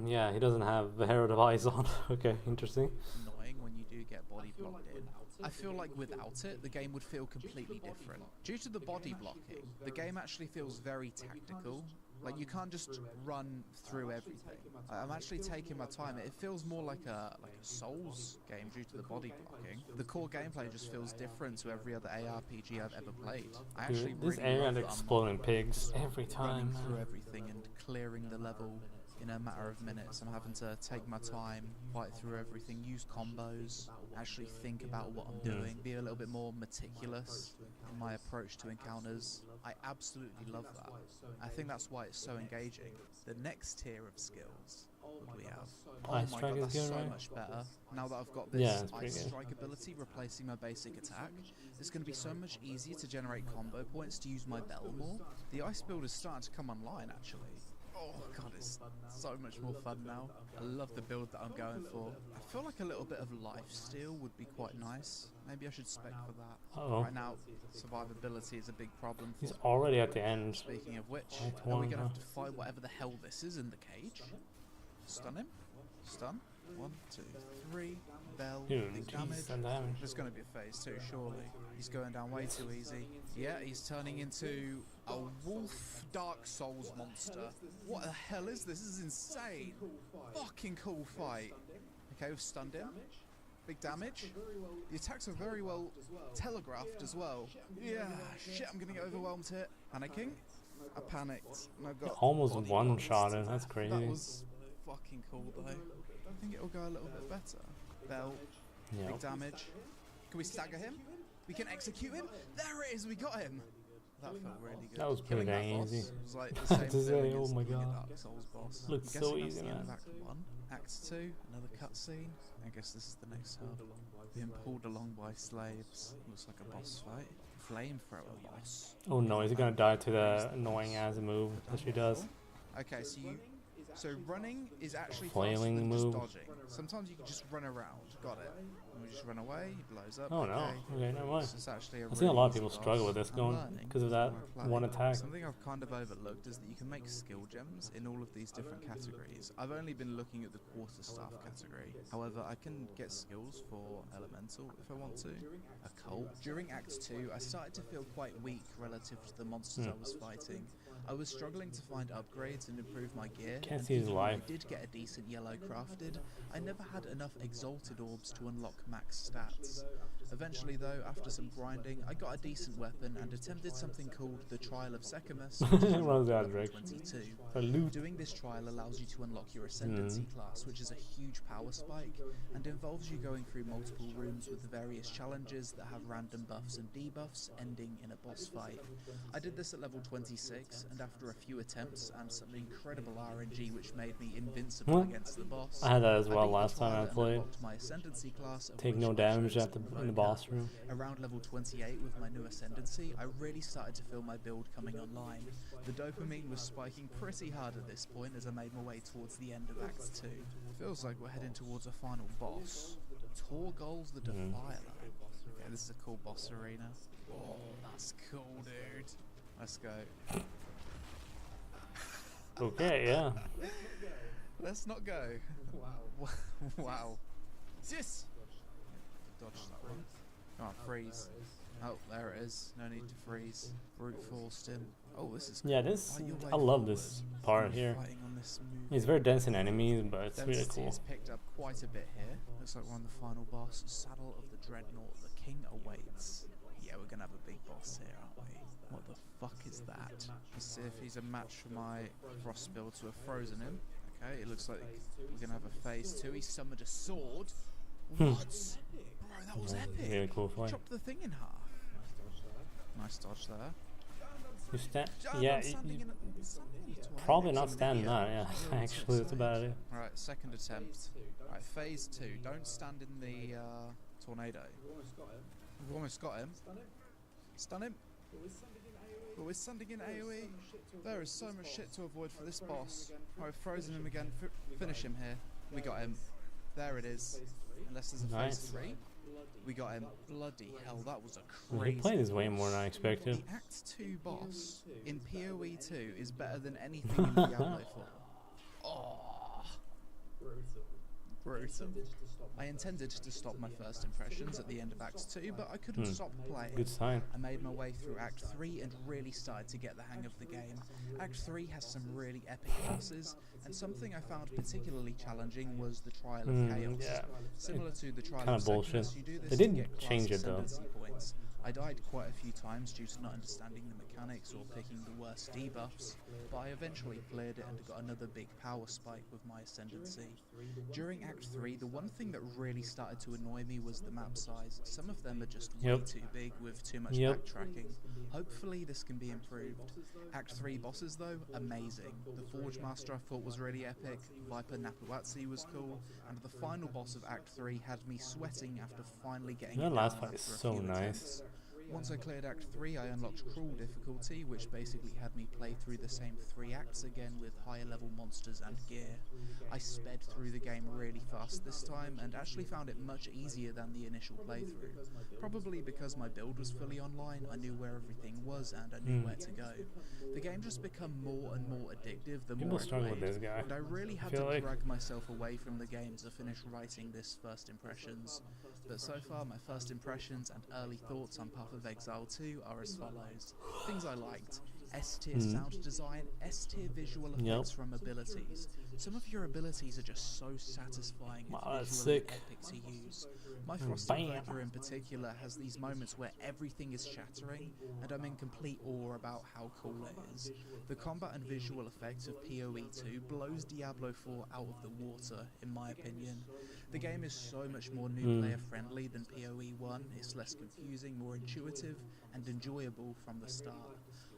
Yeah, he doesn't have the Herald of Eyes on. Okay, interesting. Annoying when you do get body blocked in. I feel like without it, the game would feel completely different. Due to the body blocking, the game actually feels very tactical. Like, you can't just run through everything. I'm actually taking my time. It feels more like a Souls game due to the body blocking. The core gameplay just feels different to every other ARPG I've ever played. I actually Dude, this really area love had that I'm exploding pigs every running time. through everything and clearing the level in a matter of minutes. I'm having to take my time, fight through everything, use combos, actually think about what I'm doing, be a little bit more meticulous in my approach to encounters. I absolutely love that. I think that's why it's so engaging. The next tier of skills, what do we have? Oh Ice my strike god, is that's good, so right? much better. Now that I've got Yeah, this it's pretty ice good. strike ability replacing my basic attack, it's going to be so much easier to generate combo points to use my bell more. The ice build is starting to come online, actually. Oh god, it's so much more fun now. I love the build that I'm going for. I feel like a little bit of lifesteal would be quite nice. Maybe I should spec for that. Uh-oh. Right now, survivability is a big problem for He's already at the end. Speaking of which, Act are we one, going to huh? have to fight whatever the hell this is in the cage? Stun him. Stun. 1, 2, 3. Bell. Dude, Big jeez, damage. that damage. There's going to be a phase 2, surely. He's going down way too easy. Yeah, he's turning into a wolf Dark Souls monster. What the hell is this? This is insane. Fucking cool fight. Okay, we've stunned him. Big damage. The attacks are very well telegraphed as well. Yeah, shit, I'm going to get overwhelmed here. Panicking. I panicked. And I got Almost body one-shot blocked. it, that's crazy. That was fucking cool though. I think it'll go a little bit better. Bell. Yeah. Big damage. Can we stagger him? We can execute him? There it is, we got him! That felt really good. That was pretty Killing dang boss easy. was like the same To say, feeling oh as my killing a God. Dark Souls boss. Looked I'm so guessing easy, that's the end of man. Act 1. Act 2, another cutscene. I guess this is the next hub. Being pulled along by slaves. Looks like a boss fight. Flamethrower boss. Oh no, is he gonna die to the annoying ass move that she does? Okay, so running is actually Flailing faster than move. just dodging. Sometimes you can just run around. Got it. And we just run away. He blows up. Oh no. Okay. Okay, never mind. This is actually a I've seen a really lot of easy people boss. struggle with this I'm going learning because of the that more I play. one attack. Something I've kind of overlooked is that you can make skill gems in all of these different categories. I've only been looking at the quarterstaff category. However, I can get skills for elemental if I want to. Occult. During Act 2, I started to feel quite weak relative to the monsters I was fighting. I was struggling to find upgrades and improve my gear. Can't and see his even when life. I did get a decent yellow crafted, I never had enough exalted orbs to unlock max stats. Eventually though, after some grinding, I got a decent weapon and attempted something called the Trial of Sechamus, which is Runs that level direction. 22. A loot. Doing this trial allows you to unlock your Ascendancy class, which is a huge power spike, and involves you going through multiple rooms with various challenges that have random buffs and debuffs, ending in a boss fight. I did this at level 26, and after a few attempts and some incredible RNG which made me invincible What? against the boss, I had that as I well beat the last time trial I and played. unlocked my Ascendancy class, of Take which no I damage chose at the in the Invoker. boss room. Around level 28 with my new Ascendancy, I really started to feel my build coming online. The dopamine was spiking pretty hard at this point as I made my way towards the end of Act 2. Feels like we're heading towards a final boss. Torgol's the Defiler. Okay, this is a cool boss arena. Oh, that's cool, dude. Let's go. Okay, yeah. Let's not go. Wow. Wow. Sis! Dodge that one. Oh, freeze. Oh, there it is. No need to freeze. Brute forced him. Oh, this is cool. Yeah, this Fight your way I love forward. this part here. Fighting on this move. It's very dense in enemies, but it's really Density cool. has picked up quite a bit here. Looks like we're on the final boss. Saddle of the Dreadnought. The King awaits. Yeah, we're gonna have a big boss here, aren't we? What the fuck is that? Let's see if he's a match for my frost build to have frozen him. Okay, it looks like we're gonna have a phase 2. He summoned a sword. What? Bro, that was epic. Really cool fight. Chopped the thing in half. Nice dodge there. You stand, I'm yeah, standing in a probably not standing that. Yeah, actually, that's a bad idea. Alright, second attempt. Alright, phase 2. Don't stand in the tornado. We've almost got him. Stun him. But we're sending in AoE. There is so much shit to avoid for this boss. Alright, we've frozen him again. Finish him here. We got him. There it is. Unless there's a Nice. phase 3. We got him. Bloody hell, that was a He crazy. played his way more than I expected. The Act 2 boss in PoE 2 is better than anything in Diablo 4. Oh, brutal. I intended to stop my first impressions at the end of Act 2, but I couldn't stop playing. Good sign. I made my way through Act 3 and really started to get the hang of the game. Act 3 has some really epic bosses, and something I found particularly challenging was the Trial of Chaos. Yeah. Similar to the Trial Kinda of bullshit. Sechamus, you do this They to didn't get class change it, though. ascendancy points. I died quite a few times due to not understanding the mechanics or picking the worst debuffs, but I eventually cleared it and got another big power spike with my ascendancy. During Act 3, the one thing that really started to annoy me was the map size. Some of them are just way too big with too much backtracking. Hopefully this can be improved. Act 3 bosses though, amazing. The Forge Master I thought was really epic, Viper Napuatsi was cool, and the final boss of Act 3 had me sweating after finally getting That it last down fight is after a so few nice. attempts. Once I cleared Act 3, I unlocked Cruel difficulty, which basically had me play through the same 3 acts again with higher level monsters and gear. I sped through the game really fast this time, and actually found it much easier than the initial playthrough. Probably because my build was fully online, I knew where everything was and I knew where to go. The game just became more and more addictive the People more I struggle with played, this guy. and I really had feel to like. drag myself away from the game to finish writing this first impressions. But so far, my first impressions and early thoughts on Path of Exile 2 are as follows. Things I liked. S-tier sound design, S-tier visual effects from abilities. Some of your abilities are just so satisfying Wow, and that's visually sick. epic to use. My Frosted Bam. Invoker in particular has these moments where everything is shattering, and I'm in complete awe about how cool it is. The combat and visual effects of PoE 2 blows Diablo 4 out of the water, in my opinion. The game is so much more new player friendly than PoE 1, it's less confusing, more intuitive, and enjoyable from the start.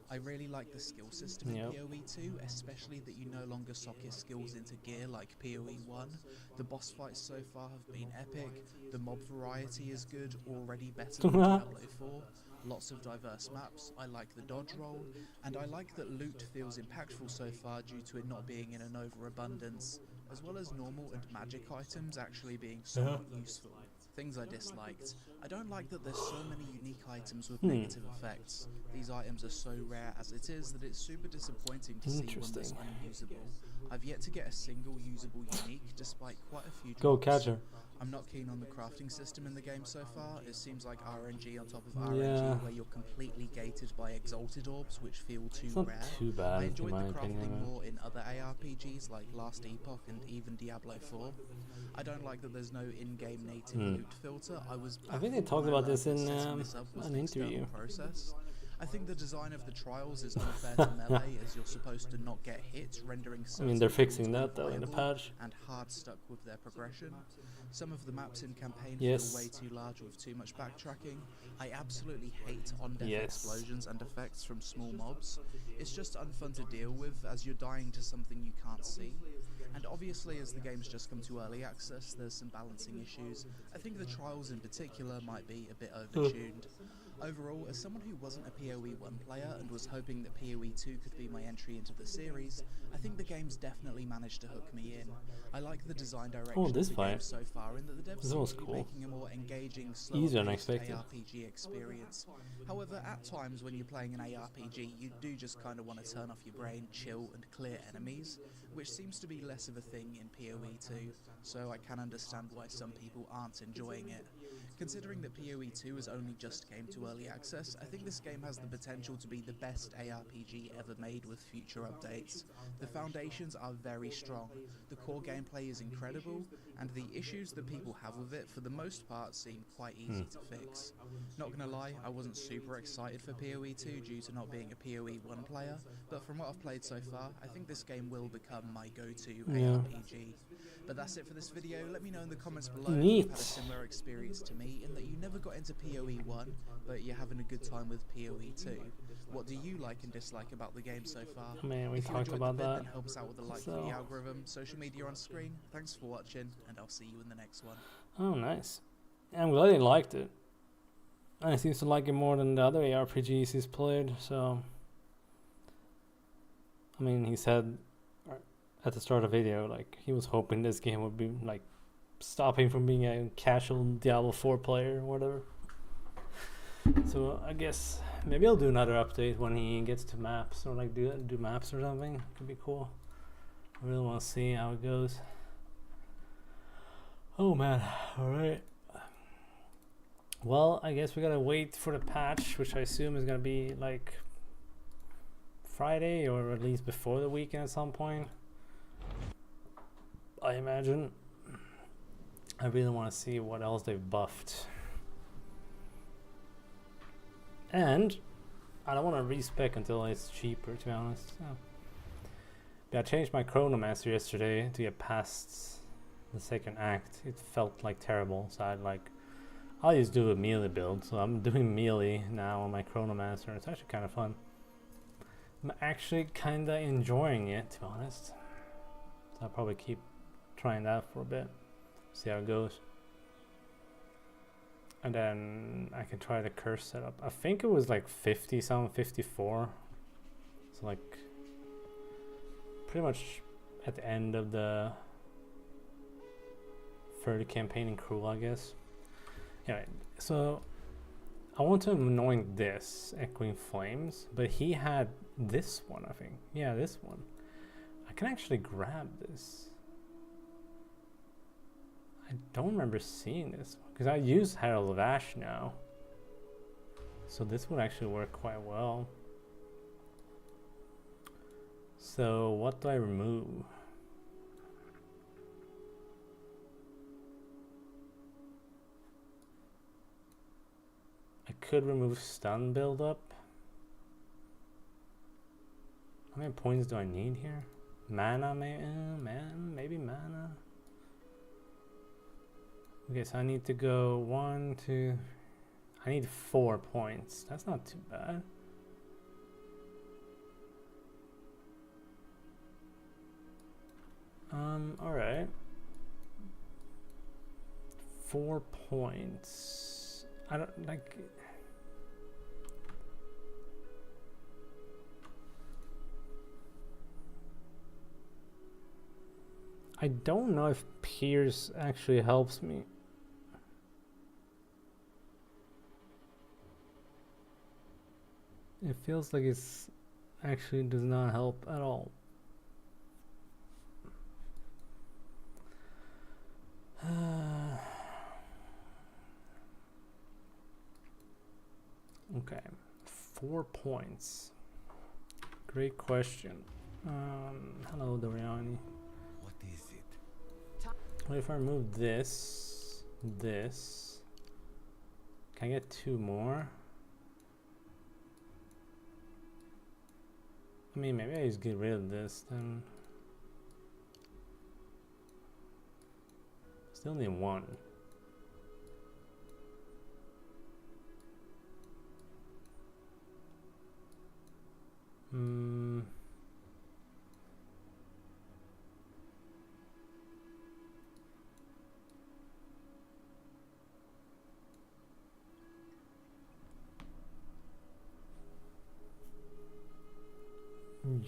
I really like the skill system in PoE 2, especially that you no longer sock your skills into gear like PoE 1. The boss fights so far have been epic, the mob variety is good, already better than Diablo 4. Lots of diverse maps, I like the dodge roll, and I like that loot feels impactful so far due to it not being in an overabundance, as well as normal and magic items actually being somewhat useful. Things I disliked. I don't like that there's so many unique items with negative effects. These items are so rare as it is that it's super disappointing to see one that's unusable. I've yet to get a single usable unique despite quite a few drops. Go catcher. I'm not keen on the crafting system in the game so far. It seems like RNG on top of RNG where you're completely gated by exalted orbs which feel too rare. Too bad, I enjoyed in the my crafting opinion. more in other ARPGs like Last Epoch and even Diablo 4. I don't like that there's no in-game native loot filter. I think they talked about this in an interview. Process. I think the design of the trials is unfair to melee as you're supposed to not get hit, rendering I mean, they're certain fixing builds that though in the unplayable patch. and hard stuck with their progression. Some of the maps in campaign Yes. feel way too large with too much backtracking. I absolutely hate on-death Yes. explosions and effects from small mobs. It's just unfun to deal with as you're dying to something you can't see. And obviously as the game's just come to early access, there's some balancing issues. I think the trials in particular might be a bit overtuned. Overall, as someone who wasn't a PoE 1 player and was hoping that PoE 2 could be my entry into the series, I think the game's definitely managed to hook me in. I like the design direction this of the game fight. so far, in that the devs This seem was to be cool. making a more engaging, Easier than slower-paced expected. ARPG experience. However, at times when you're playing an ARPG, you do just kind of want to turn off your brain, chill, and clear enemies, which seems to be less of a thing in PoE 2, so I can understand why some people aren't enjoying it. Considering that PoE 2 has only just came to early access, I think this game has the potential to be the best ARPG ever made with future updates. The foundations are very strong, the core gameplay is incredible, and the issues that people have with it for the most part seem quite easy to fix. Not gonna lie, I wasn't super excited for PoE 2 due to not being a PoE 1 player, but from what I've played so far, I think this game will become my go-to ARPG. But that's it for this video. Let me know in the comments below if you've had a similar experience to me in that you never got into PoE 1, but you're having a good time with PoE 2. What do you like and dislike about the game so far? Man, we If you talked enjoyed about the vid, that. then help us out with a like for the algorithm, social media on screen. Thanks for watching, and I'll see you in the next one. Oh, nice. I'm glad he liked it. And he seems to like it more than the other ARPGs he's played, so... I mean, he said at the start of the video, like, he was hoping this game would be, like, stopping from being a casual Diablo 4 player or whatever. So, I guess maybe I'll do another update when he gets to maps, or, like, do maps or something. Could be cool. I really want to see how it goes. Oh, man. Alright. Well, I guess we gotta wait for the patch, which I assume is gonna be like Friday or at least before the weekend at some point, I imagine. I really want to see what else they've buffed. And I don't want to respec until it's cheaper, to be honest. So. But I changed my Chronomancer yesterday to get past the second act. It felt like terrible, so I'll just do a melee build. So I'm doing melee now on my Chronomancer. It's actually kind of fun. I'm actually kind of enjoying it, to be honest. So I'll probably keep trying that for a bit. See how it goes. And then I can try the curse setup. I think it was like 50 something, 54. So like pretty much at the end of the third campaign in Cruel, I guess. Anyway, so I want to anoint this Echoing Flames, but he had this one, I think. Yeah, this one. I can actually grab this. I don't remember seeing this one because I use Herald of Ash now, so this would actually work quite well. So what do I remove? I could remove stun buildup. How many points do I need here? Mana, maybe, maybe mana. Okay, so I need to go 1, 2. I need 4 points. That's not too bad. All right. 4 points. I don't like. I don't know if Pierce actually helps me. It feels like it's actually does not help at all. Okay, 4 points. Great question. Hello, Doriani. What is it? What if I remove this, this? Can I get 2 more? I mean, maybe I just get rid of this then. Still need 1.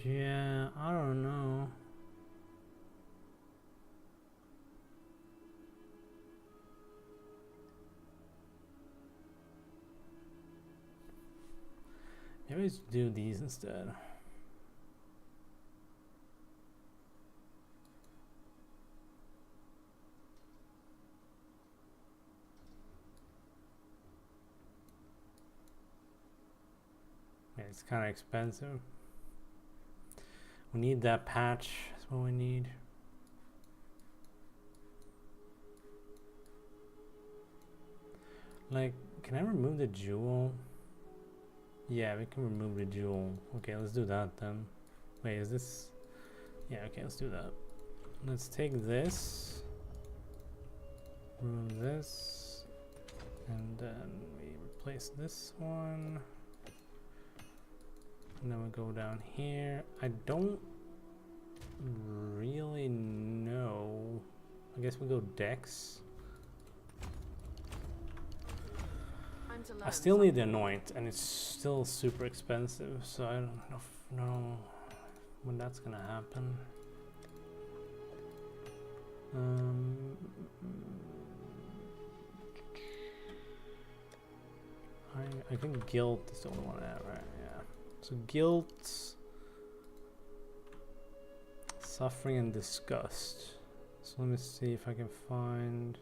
Yeah, I don't know. Maybe let's do these instead. Yeah, it's kind of expensive. We need that patch. That's what we need. Like, can I remove the jewel? Yeah, we can remove the jewel. Okay, let's do that then. Wait, is this? Yeah, okay, let's do that. Let's take this, remove this, and then we replace this one. And then we go down here. I don't really know. I guess we go Dex. I still need the Anoint, and it's still super expensive, so I don't know when that's gonna happen. I think Guilt is the only one I have, right? Yeah. So Guilt, Suffering, and Disgust. So let me see if I can find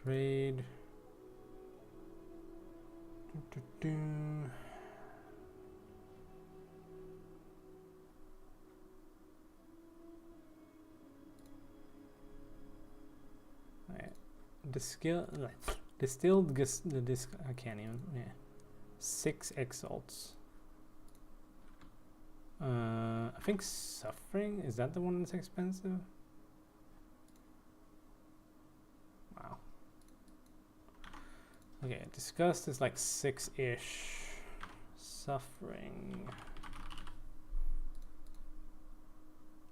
trade. Right. Distilled the disc. I can't even. Yeah. 6 exalts. I think Suffering, is that the one that's expensive? Wow. Okay, Disgust is like 6-ish. Suffering.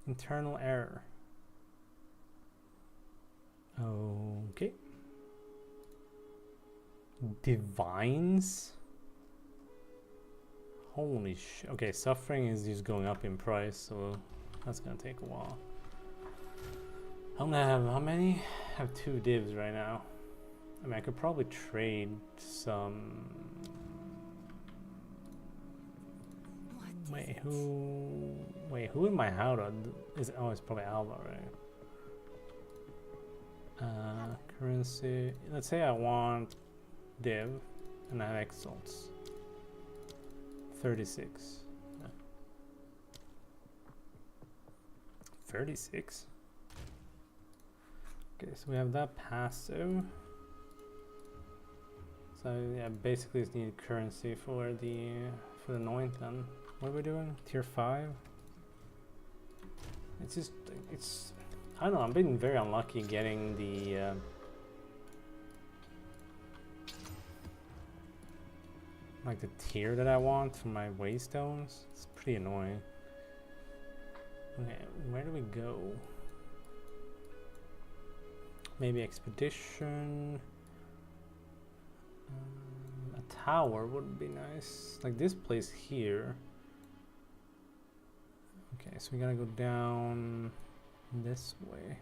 Internal Error. Okay. Divines? Holy shit. Okay, Suffering is just going up in price, so that's gonna take a while. I'm gonna have how many? I have 2 divs right now. I mean, I could probably trade some. Wait, who in my Howdah is? Oh, it's probably Alba, right? Currency. Let's say I want div and I have exalts. 36. Yeah. 36. Okay, so we have that passive. So yeah, basically it's needed currency for the ninth then. What are we doing? Tier 5? It's just, it's, I don't know, I'm being very unlucky getting the like the tier that I want for my waystones. It's pretty annoying. Okay, where do we go? Maybe expedition. A tower would be nice, like this place here. Okay, so we gotta go down this way.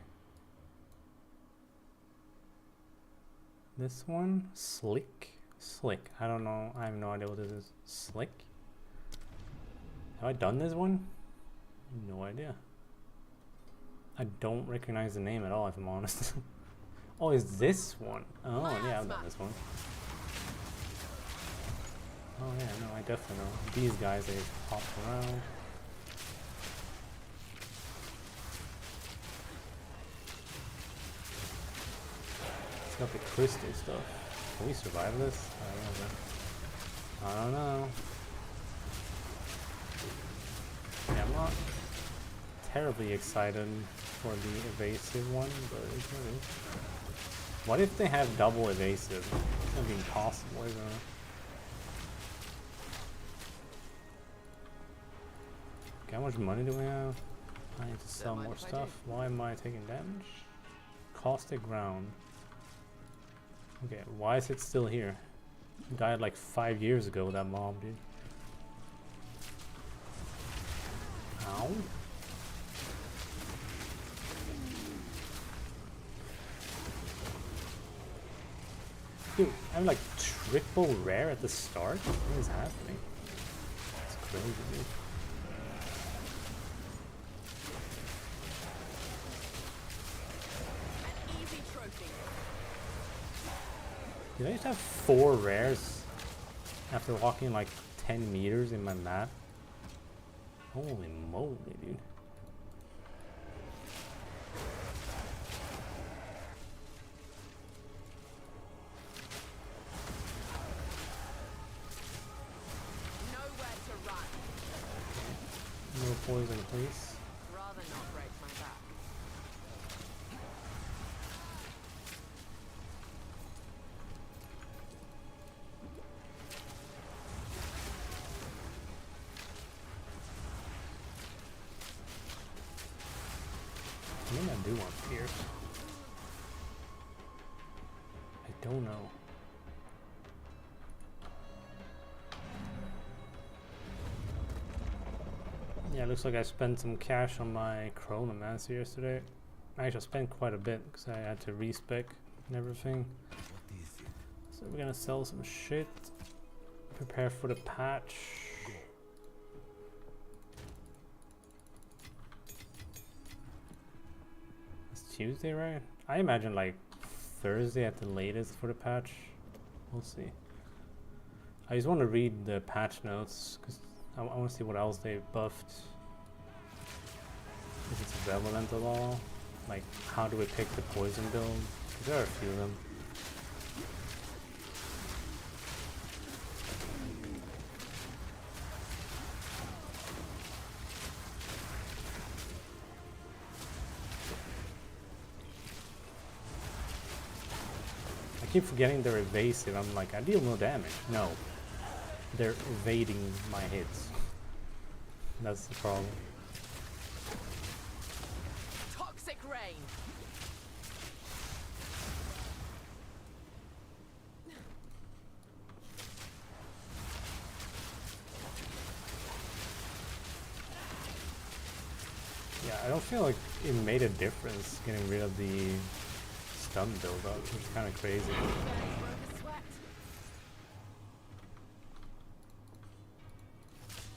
This one? Slick? Slick. I don't know. I have no idea what this is. Slick? Have I done this one? No idea. I don't recognize the name at all, if I'm honest. Oh, is this one? Oh, yeah, I've done this one. Oh, yeah, no, I definitely know. These guys, they pop around. It's got the crystal stuff. Can we survive this? I don't know. Yeah, I'm not terribly excited for the evasive one, but it's what it is. What if they have double evasive? It's gonna be impossible, isn't it? Okay, how much money do we have? I need to sell more stuff. Why am I taking damage? Caustic ground. Okay, why is it still here? It died like 5 years ago, that mob, dude. Ow. Dude, I'm like triple rare at the start? What is happening? It's crazy, dude. Did I just have 4 rares after walking like 10 meters in my map? Holy moly, dude. Nowhere to run. No poison, please. Rather not break my back. I think I do want Pierce. I don't know. Yeah, looks like I spent some cash on my Chronomancer yesterday. Actually, I spent quite a bit because I had to respec and everything. So we're gonna sell some shit. Prepare for the patch. It's Tuesday, right? I imagine like Thursday at the latest for the patch. We'll see. I just want to read the patch notes because I want to see what else they buffed. If it's relevant at all. Like, how do we pick the poison build? 'Cause there are a few of them. I keep forgetting they're evasive. I'm like, I deal no damage. No. They're evading my hits. That's the problem. Toxic rain. Yeah, I don't feel like it made a difference getting rid of the stun build-up. It's kind of crazy. Barely broke a sweat.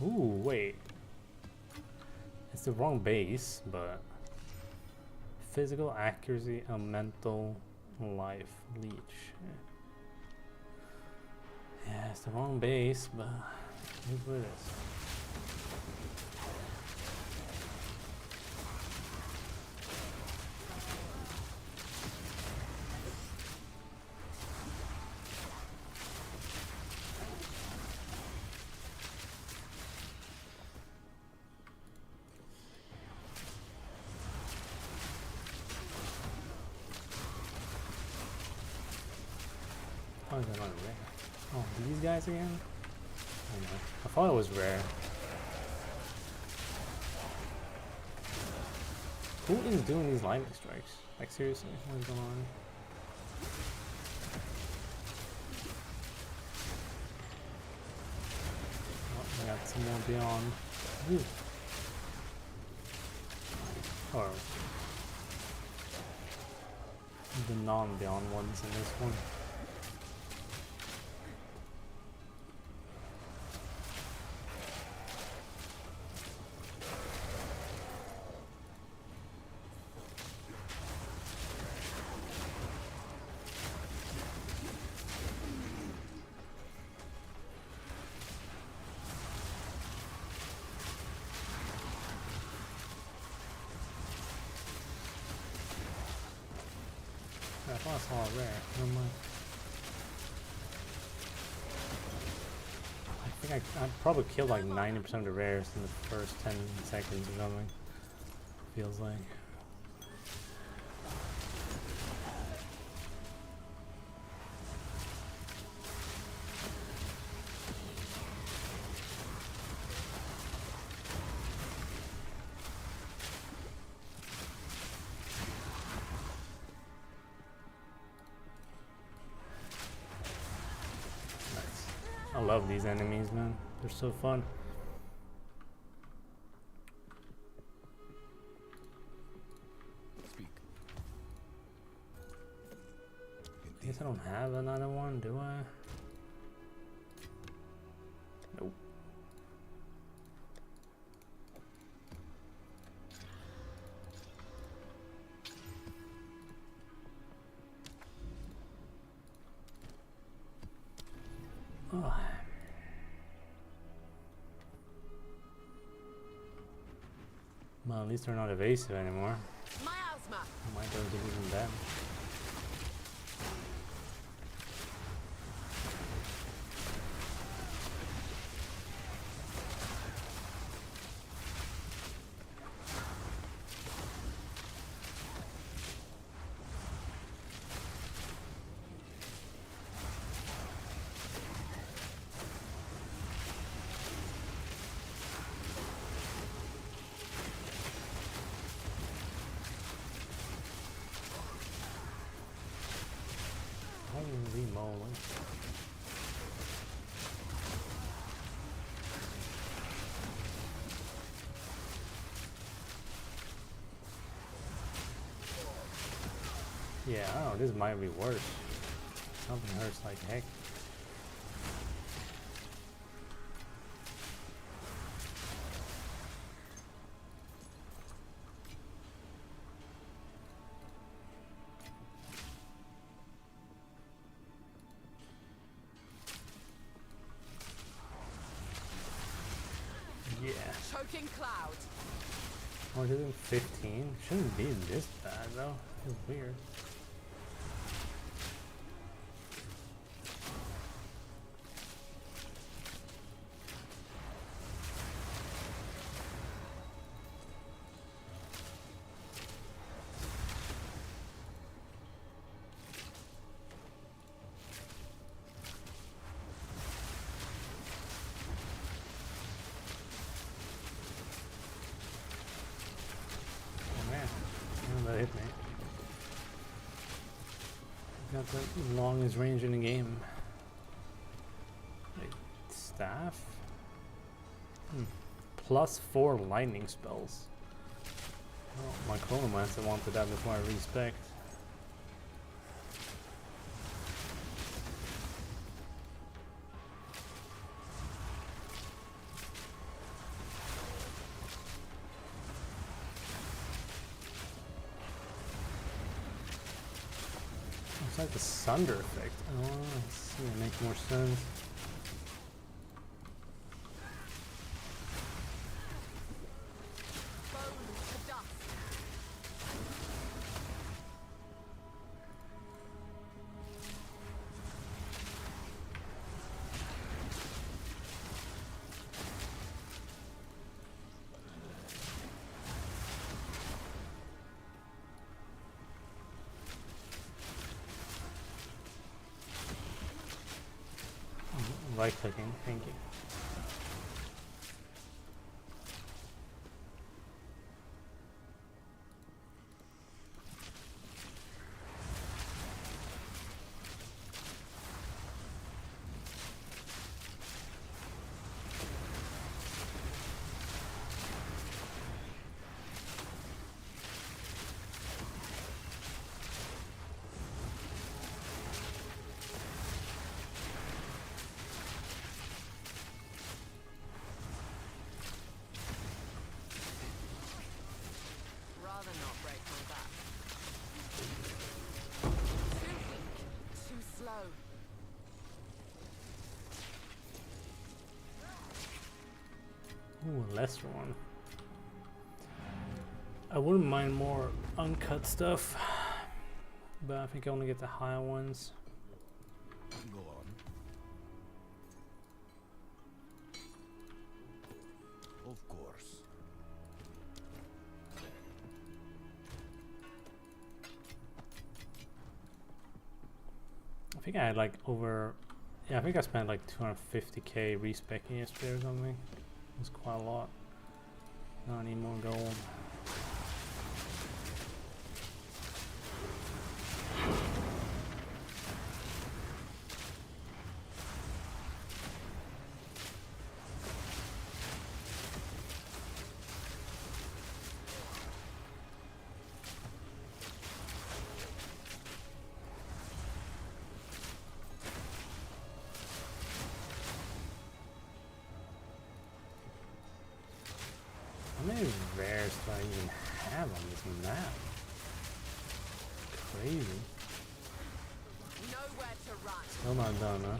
Ooh, wait. It's the wrong base, but physical accuracy and mental life leech. Yeah, it's the wrong base, but here's what it is. Why is that not rare? Oh, these guys again? Oh no. I thought it was rare. Who is doing these lightning strikes? Like seriously, what is going on? Oh, we got some more beyond. Ooh. Or the non-beyond ones in this one. I thought I saw a rare. Never mind. I think I probably killed like 90% of the rares in the first 10 seconds or something. Feels like. I love these enemies, man. They're so fun. Speak. I guess I don't have another one, do I? Nope. Oh. Well, at least they're not evasive anymore. Miasma. I might go to using them. Holy moly. Yeah, I don't know, this might be worse. Something hurts like heck. Yeah. Choking cloud. Oh, it isn't 15? Shouldn't be this bad though. It's weird. That hit me. Got the longest range in the game. Wait, staff? +4 lightning spells. Oh, my Chronomancer wanted that before I respec. It's like the Sunder effect. Oh, I see. It makes more sense. Bones to dust. right clicking. Thank you. Rather not break my back. Too weak, too slow. Ooh, a lesser one. I wouldn't mind more uncut stuff, but I think I only get the higher ones. Go on. Of course. I think I had like over, yeah, I think I spent like 250k respecing yesterday or something. It was quite a lot. Now I need more gold. How many rares do I even have on this map? Crazy. Nowhere to run. Still not done, huh?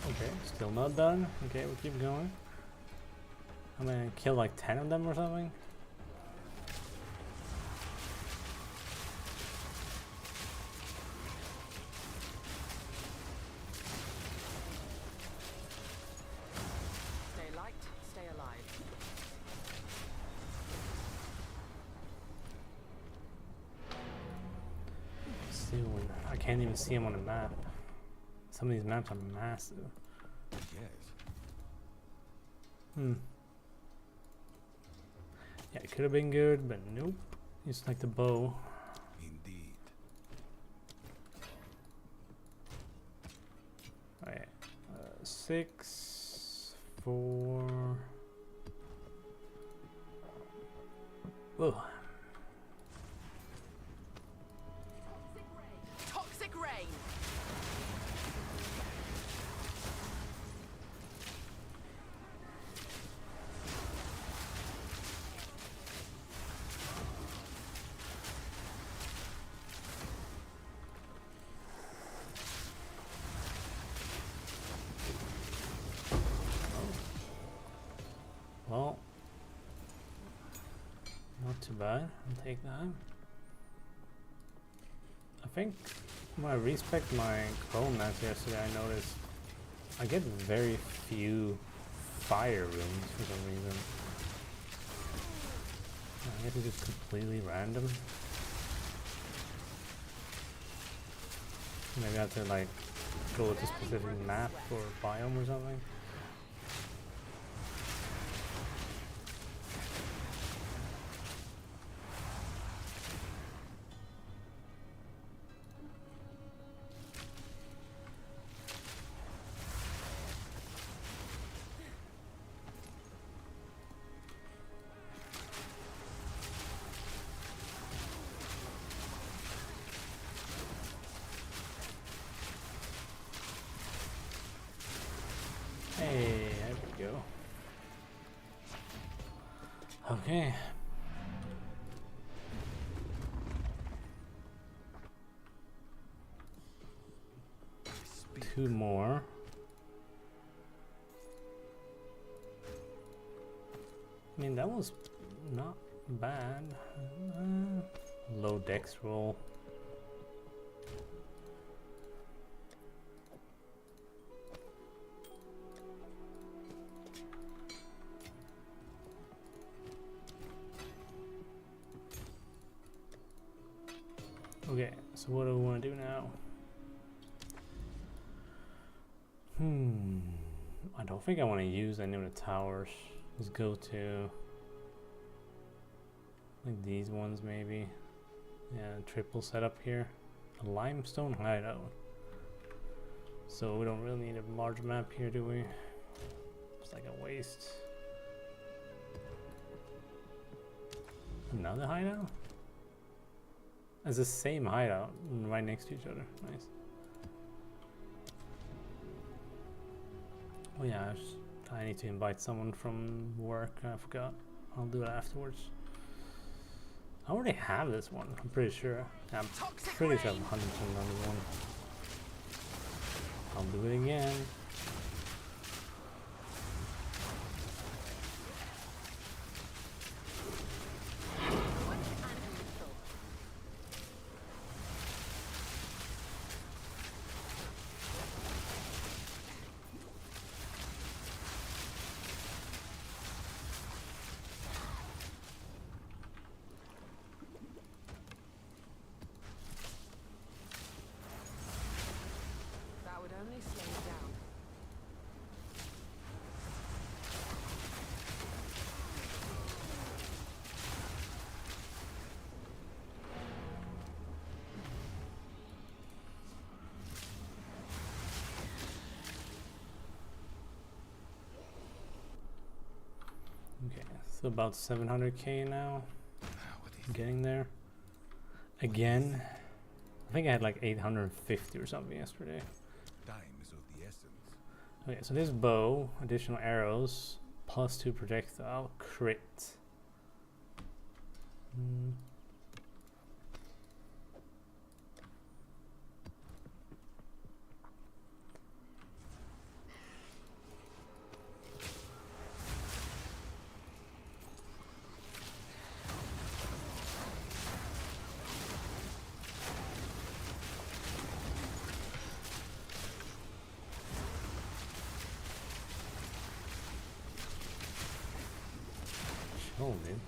Okay, still not done. Okay, we'll keep going. I'm gonna kill like 10 of them or something. Stay light, stay alive. Still, I can't even see them on the map. Some of these maps are massive. Yes. Yeah, it could have been good, but nope. It's like the bow. Indeed. Alright. 6, 4. Whoa. Toxic rain. Well, not too bad. I'll take that. I think when I respec my chrome maps yesterday, I noticed I get very few fire runes for some reason. I guess it's just completely random. Maybe I have to like go to a specific map or biome or something. Hey, there we go. Okay. Two more. I mean, that was not bad. Low dex roll. Okay, so what do we want to do now? I don't think I want to use any of the towers. Let's go to like these ones maybe. Yeah, triple setup here. A limestone hideout. So we don't really need a large map here, do we? It's like a waste. Another hideout? It's the same hideout right next to each other. Nice. Oh yeah, I need to invite someone from work. I forgot. I'll do it afterwards. I already have this one. I'm pretty sure. I'm pretty sure I've 100% done this one. I'll do it again. That would only slow you down. Okay, so about 700k now. Getting there. Again. I think I had like 850 or something yesterday. Time is of the essence. Okay, so this bow, additional arrows, +2 projectile, crit. Oh, man.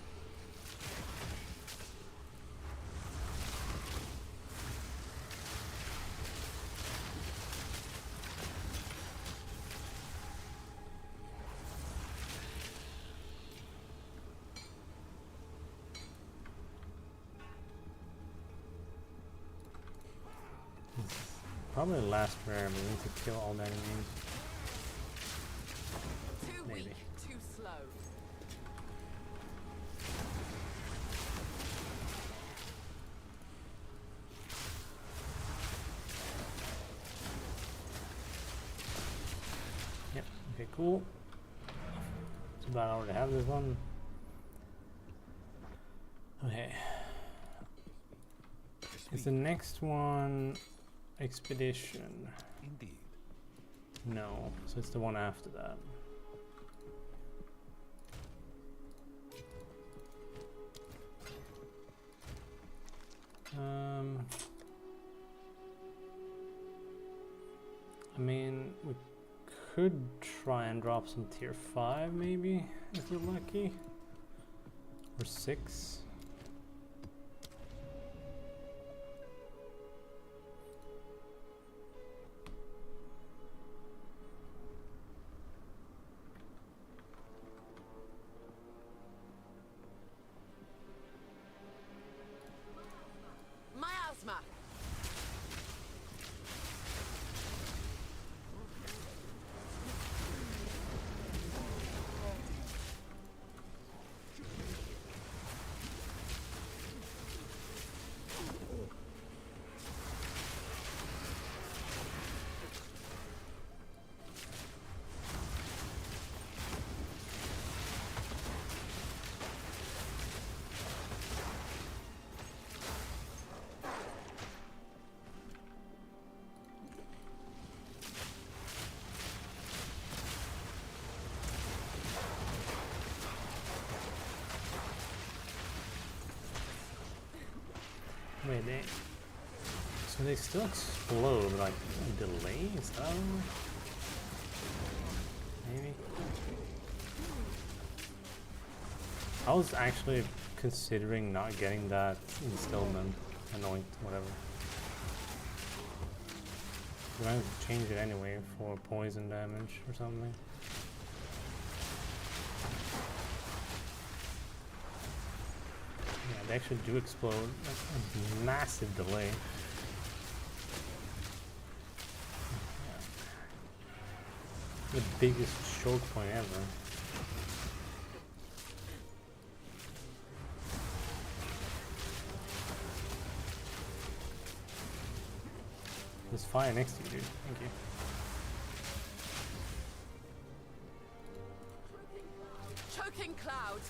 Probably the last rare, but we need to kill all the enemies. Too Maybe. weak, too slow. Yep, okay, cool. It's about I already have this one. Okay. Is the next one expedition? Indeed. No, so it's the one after that. I mean, we could try and drop some tier 5 maybe, if we're lucky. Or 6. Miasma! Wait, so they still explode, like delay? Is that maybe? I was actually considering not getting that installment anoint, whatever. I'm going to change it anyway for poison damage or something. Yeah, they actually do explode. That's a massive delay. The biggest choke point ever. There's fire next to you, dude. Thank you. Choking cloud.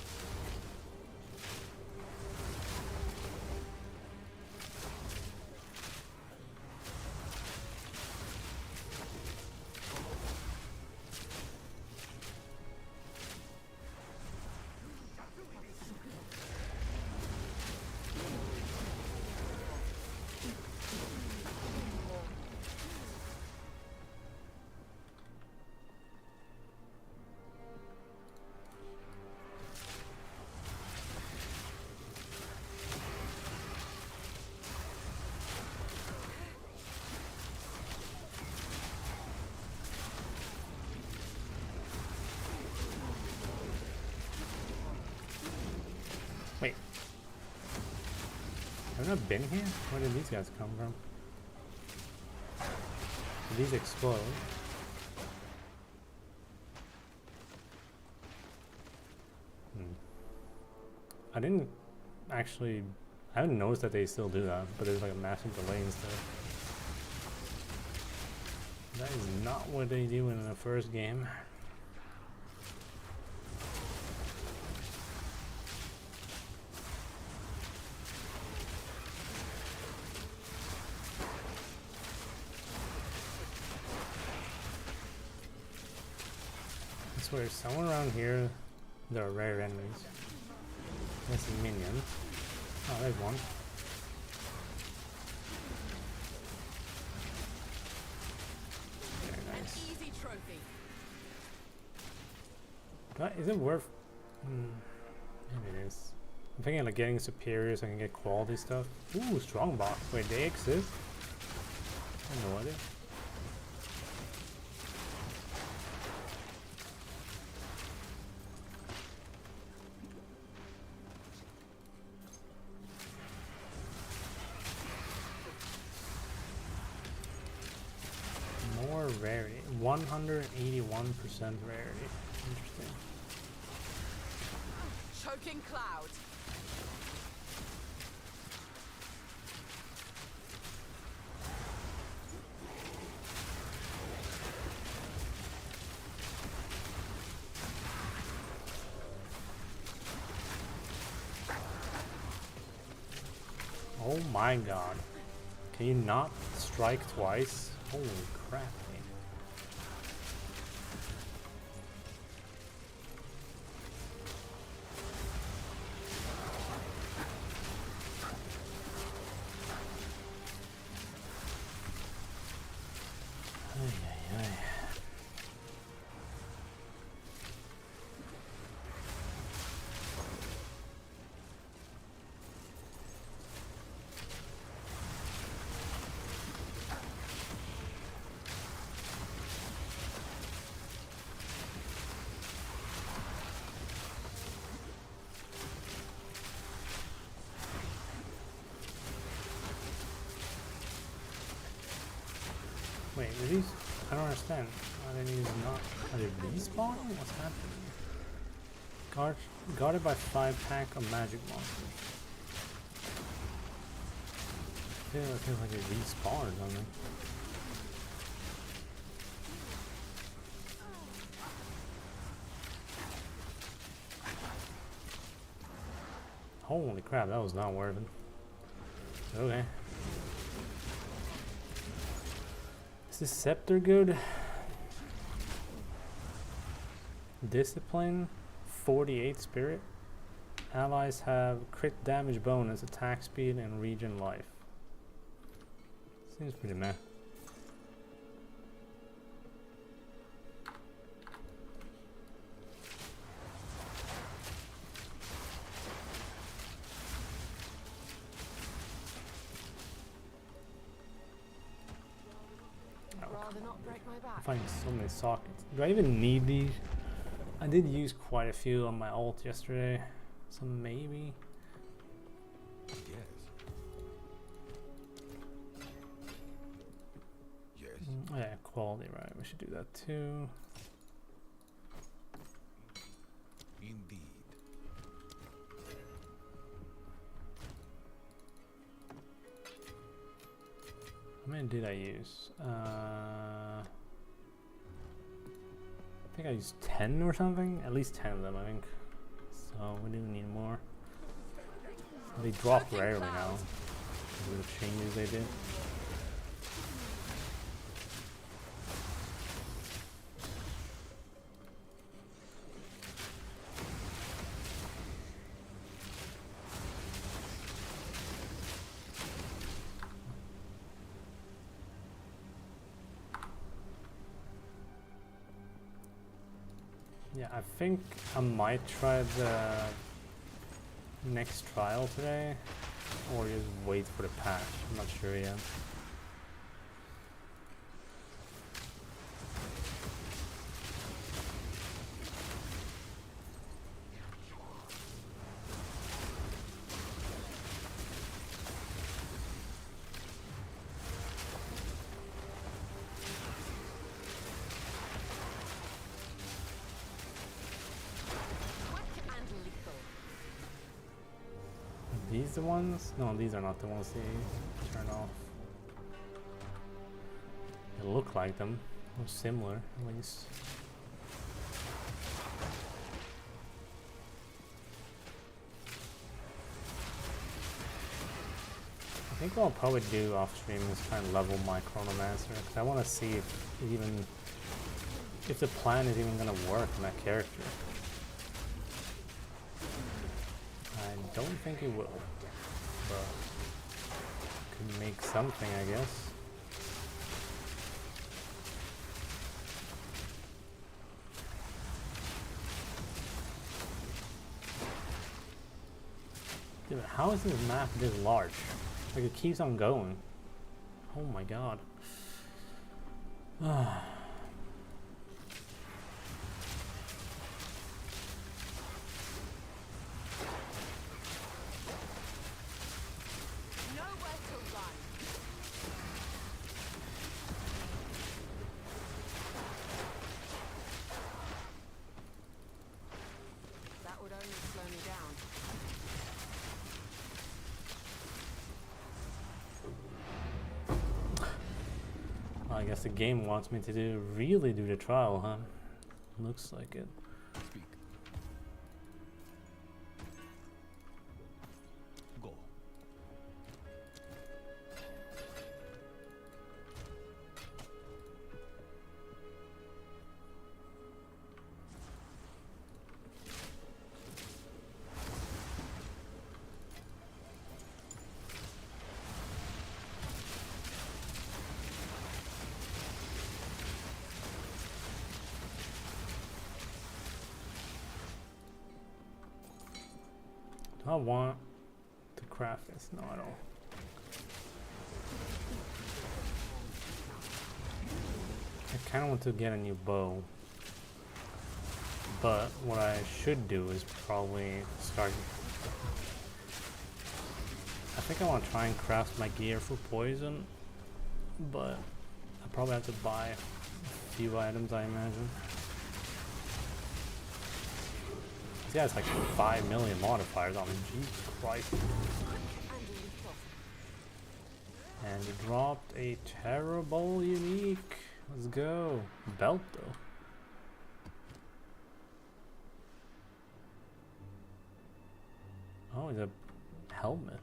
Wait. Have I not been here? Where did these guys come from? Did these explode? I didn't actually... I haven't noticed that they still do that, but there's like a massive delay and stuff. That is not what they do in the first game. I swear, somewhere around here there are rare enemies. That's a minion. Oh, there's one. Very nice. Easy trophy. Is it worth... maybe it is. I'm thinking like getting superior so I can get quality stuff. Ooh, strong box. Wait, they exist? I have no idea. More rarity. 181% rarity. Interesting. Choking cloud. Oh my god. Can you not strike twice? Holy crap, man. Ay, ay, ay. Wait, are these? I don't understand. Are these not? Are they respawning? What's happening? Guarded by 5 pack of magic monsters. I feel like they respawn or something. Holy crap, that was not worth it. Okay. Is this scepter good? Discipline, 48 spirit. Allies have crit damage bonus, attack speed, and regen life. Seems pretty meh. rather not break my I'm back. finding so many sockets. Do I even need these? I did use quite a few on my ult yesterday, so maybe. Yes. Yes. Oh yeah, quality, right? We should do that too. Indeed. How many did I use? I think I used 10 or something. At least 10 of them, I think. So we do need more. They drop Choking rarely cloud. now. With the changes they did. Yeah, I think I might try the next trial today, or just wait for the patch. I'm not sure yet. Quick and lethal. Are these the ones? No, these are not the ones they turn off. They look like them, or similar at least. I think what I'll probably do off stream is try and level my Chronomancer, because I want to see if the plan is even going to work on that character. I don't think it will, but could make something, I guess. Dude, how is this map this large? Like it keeps on going. Oh my god. Nowhere to run. That would only slow me down. I guess the game wants me to really do the trial, huh? Looks like it. Speak. Go. Do I want to craft this? No, I don't. I kind of want to get a new bow. But what I should do is probably start... I think I want to try and craft my gear for poison. But I probably have to buy a few items, I imagine. Yeah, it's like 5 million modifiers on it. Jesus Christ. Quick and lethal. And we dropped a terrible unique. Let's go. Belt though. Oh, it's a helmet.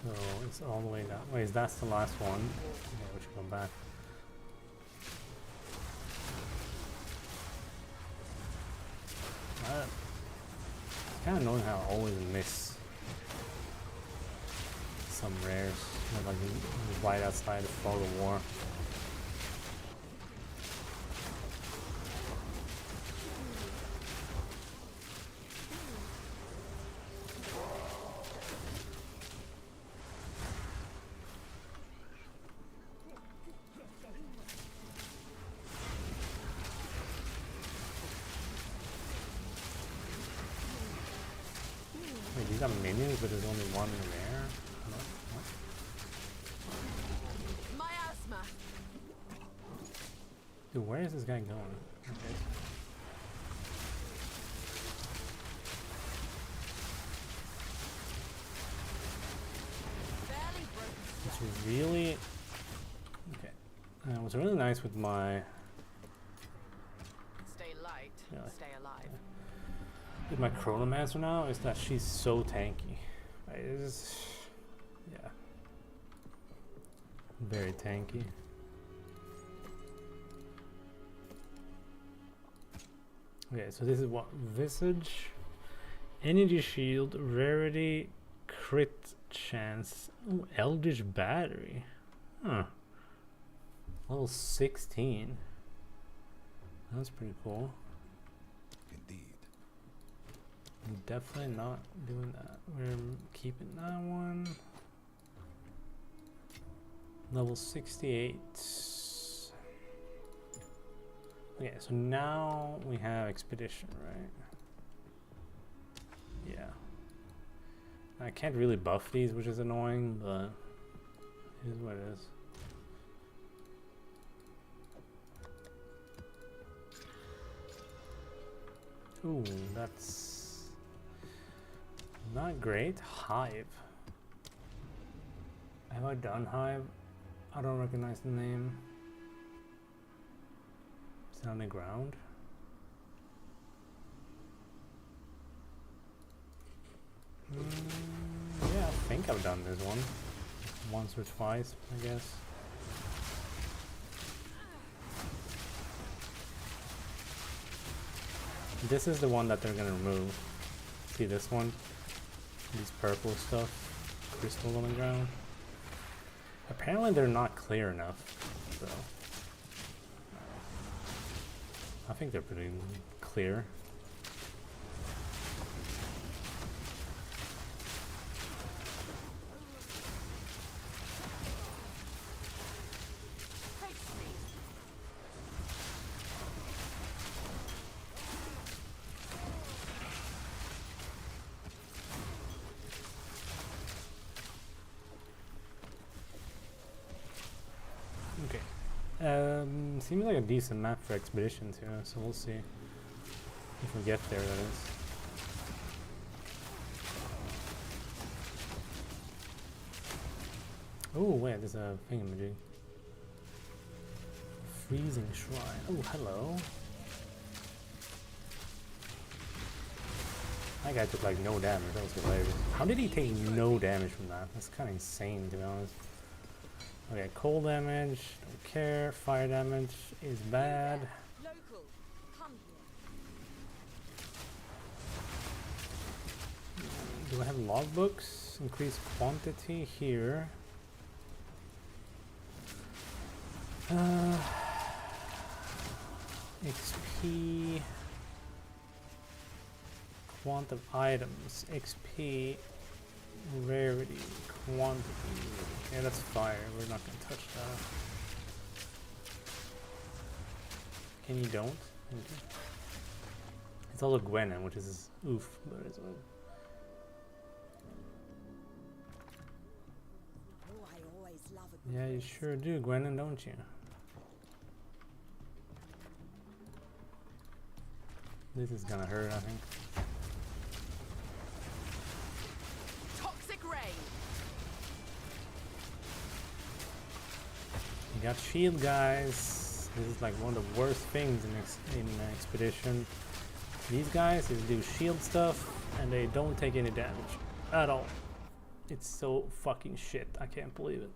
So it's all the way down. Wait, that's the last one. Yeah, we should come back. kind of annoying how I always miss some rares. Like right outside of Fog of War. Wait, these are minions, but there's only one rare? What? Miasma. Dude, where is this guy going? Okay. Barely broken. It's really... Okay. What's really nice with my... Stay light. Yeah. Stay alive. With my Chronomancer now is that she's so tanky. Right, it's... Yeah. Very tanky. Okay, so this is what? Visage, Energy Shield, Rarity, Crit Chance, ooh, Eldritch Battery. Huh. Level 16. That's pretty cool. Indeed. I'm definitely not doing that. We're keeping that one. Level 68. Okay, so now we have Expedition, right? Yeah. I can't really buff these, which is annoying, but it is what it is. Ooh, that's not great. Hive. Have I done Hive? I don't recognize the name. Is it on the ground? Yeah, I think I've done this one. Once or twice, I guess. This is the one that they're gonna remove. See this one? These purple stuff. Crystal on the ground. Apparently they're not clear enough, so... I think they're pretty clear. Okay. Seems like a decent map for expedition too, so we'll see if we get there, that is. Oh wait, there's a thingamajig. Freezing Shrine. Oh, hello. That guy took like no damage, that was hilarious. How did he take no damage from that? That's kind of insane, to be honest. Okay, cold damage, don't care. Fire damage is bad. Local. Come here. Do I have logbooks? Increase quantity here. XP. Quantum items. XP. Rarity. Quantity. Yeah, that's fire. We're not gonna touch that. Can you don't? Okay. It's also Gwenin, which is oof, but it's Oh, I always love a yeah, you sure do, Gwenin, don't you? This is gonna hurt, I think. toxic rain. You got shield, guys. This is like one of the worst things in expedition. These guys do shield stuff and they don't take any damage at all. It's so fucking shit. I can't believe it.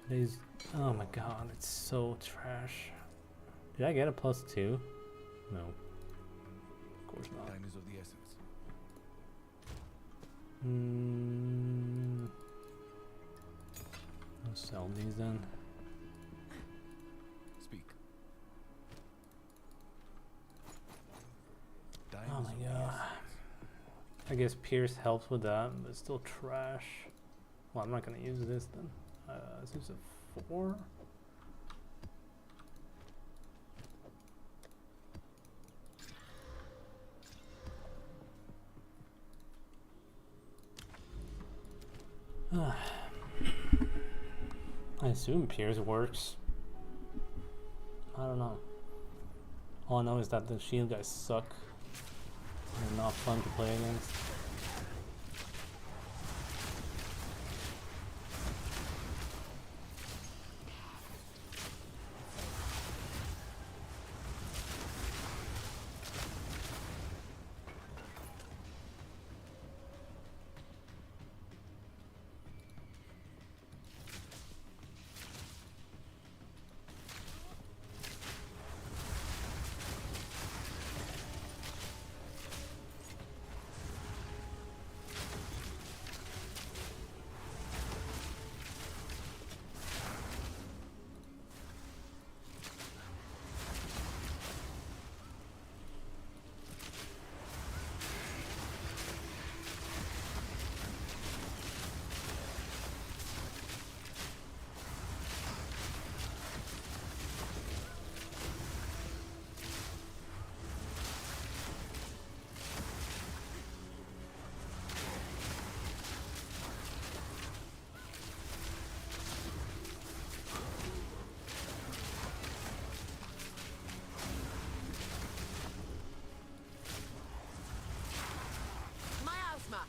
These, oh my god, it's so trash. Did I get a +2? No. Of course not. Time is of the essence. I'll sell these then. Speak. Oh my god. I guess Pierce helps with that, but it's still trash. Well, I'm not gonna use this then. Let's use a 4. I assume Pierce works. I don't know. All I know is that the shield guys suck. They're not fun to play against. Miasma.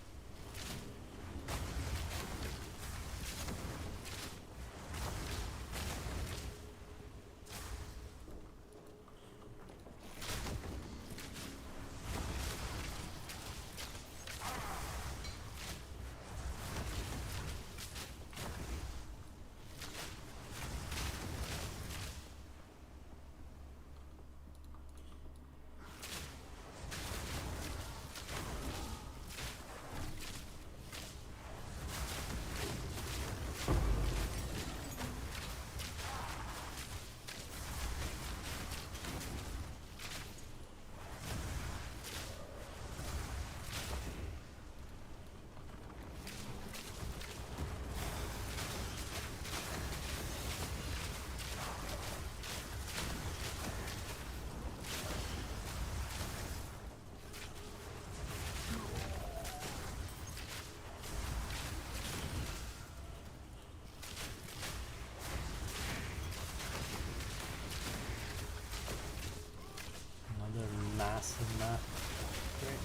Another massive map. Great.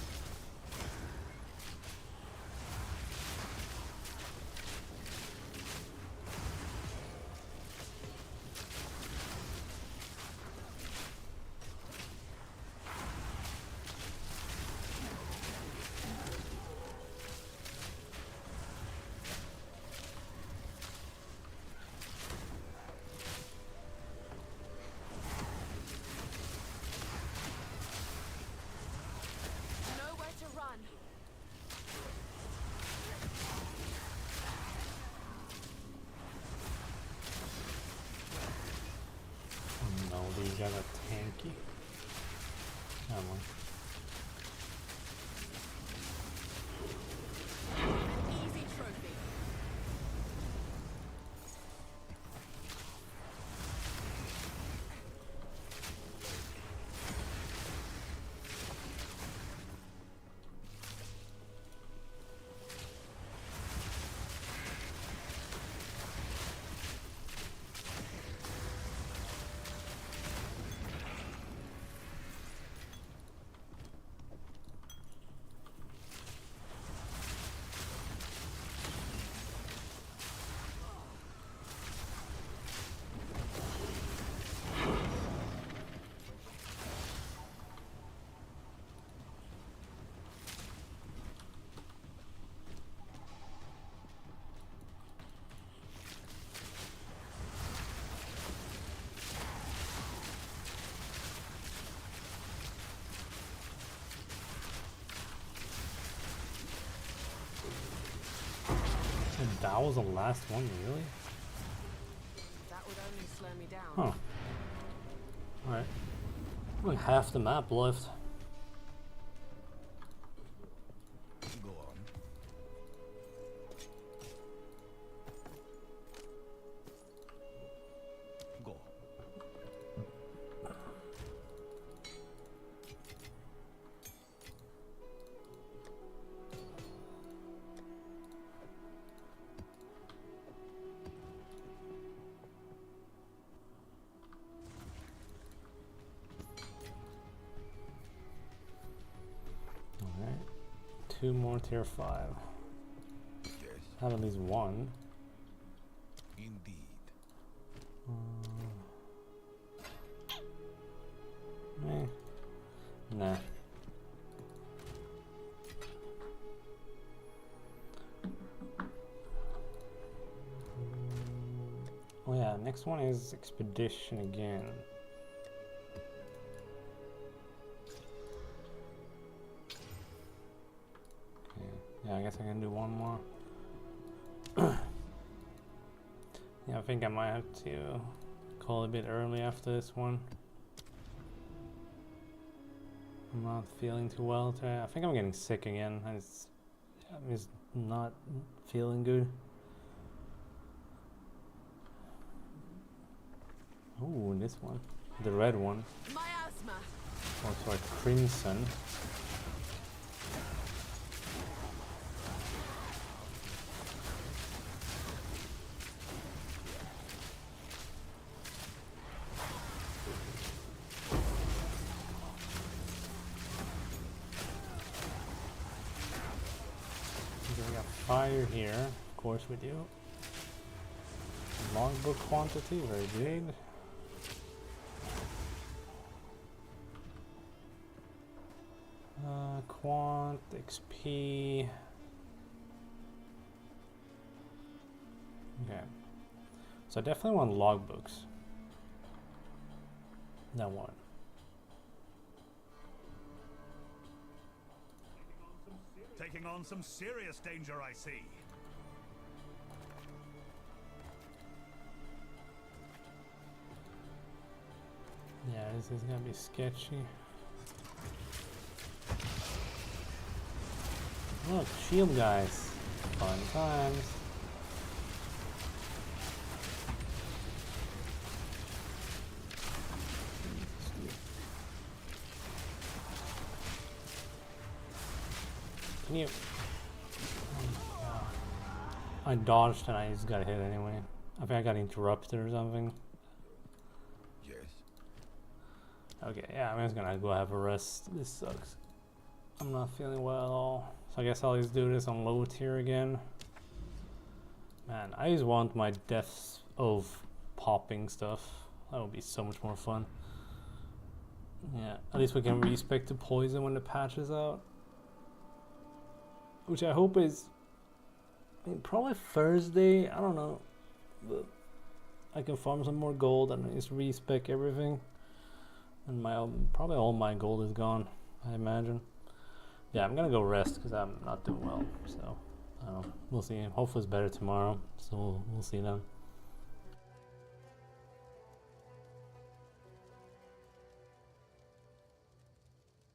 Nowhere to run. Oh no, these guys are tanky. Come on. Easy trophy. That was the last one, really? That would only slow me down. Huh. Alright. Like half the map left. Go on. Go. Alright. 2 more tier 5. Yes, Have at least one. indeed. Nah. Oh yeah, next one is expedition again. Okay. Yeah, I guess I can do one more. Yeah, I think I might have to call a bit early after this one. I'm not feeling too well today. I think I'm getting sick again. I'm just not feeling good. Oh, this one. The red one. My asthma. Oh, sorry, crimson. Okay, we got fire here. Of course we do. Logbook quantity, very good. Quant, XP. Okay. So I definitely want logbooks. That one. Taking on some serious danger, I see. Yeah, this is gonna be sketchy. Look, shield guys. Fun times. Can you? I dodged and I just got hit anyway. I think I got interrupted or something. Yes. Okay, yeah, I'm just gonna go have a rest. This sucks. I'm not feeling well at all. So I guess I'll just do this on low tier again. Man, I just want my deaths of popping stuff. That would be so much more fun. Yeah, at least we can respec the poison when the patch is out. Which I hope is, I mean, probably Thursday, I don't know. But I can farm some more gold and just respec everything. And probably all my gold is gone, I imagine. Yeah, I'm gonna go rest because I'm not doing well. So, I don't know. We'll see. Hopefully it's better tomorrow. So we'll see then.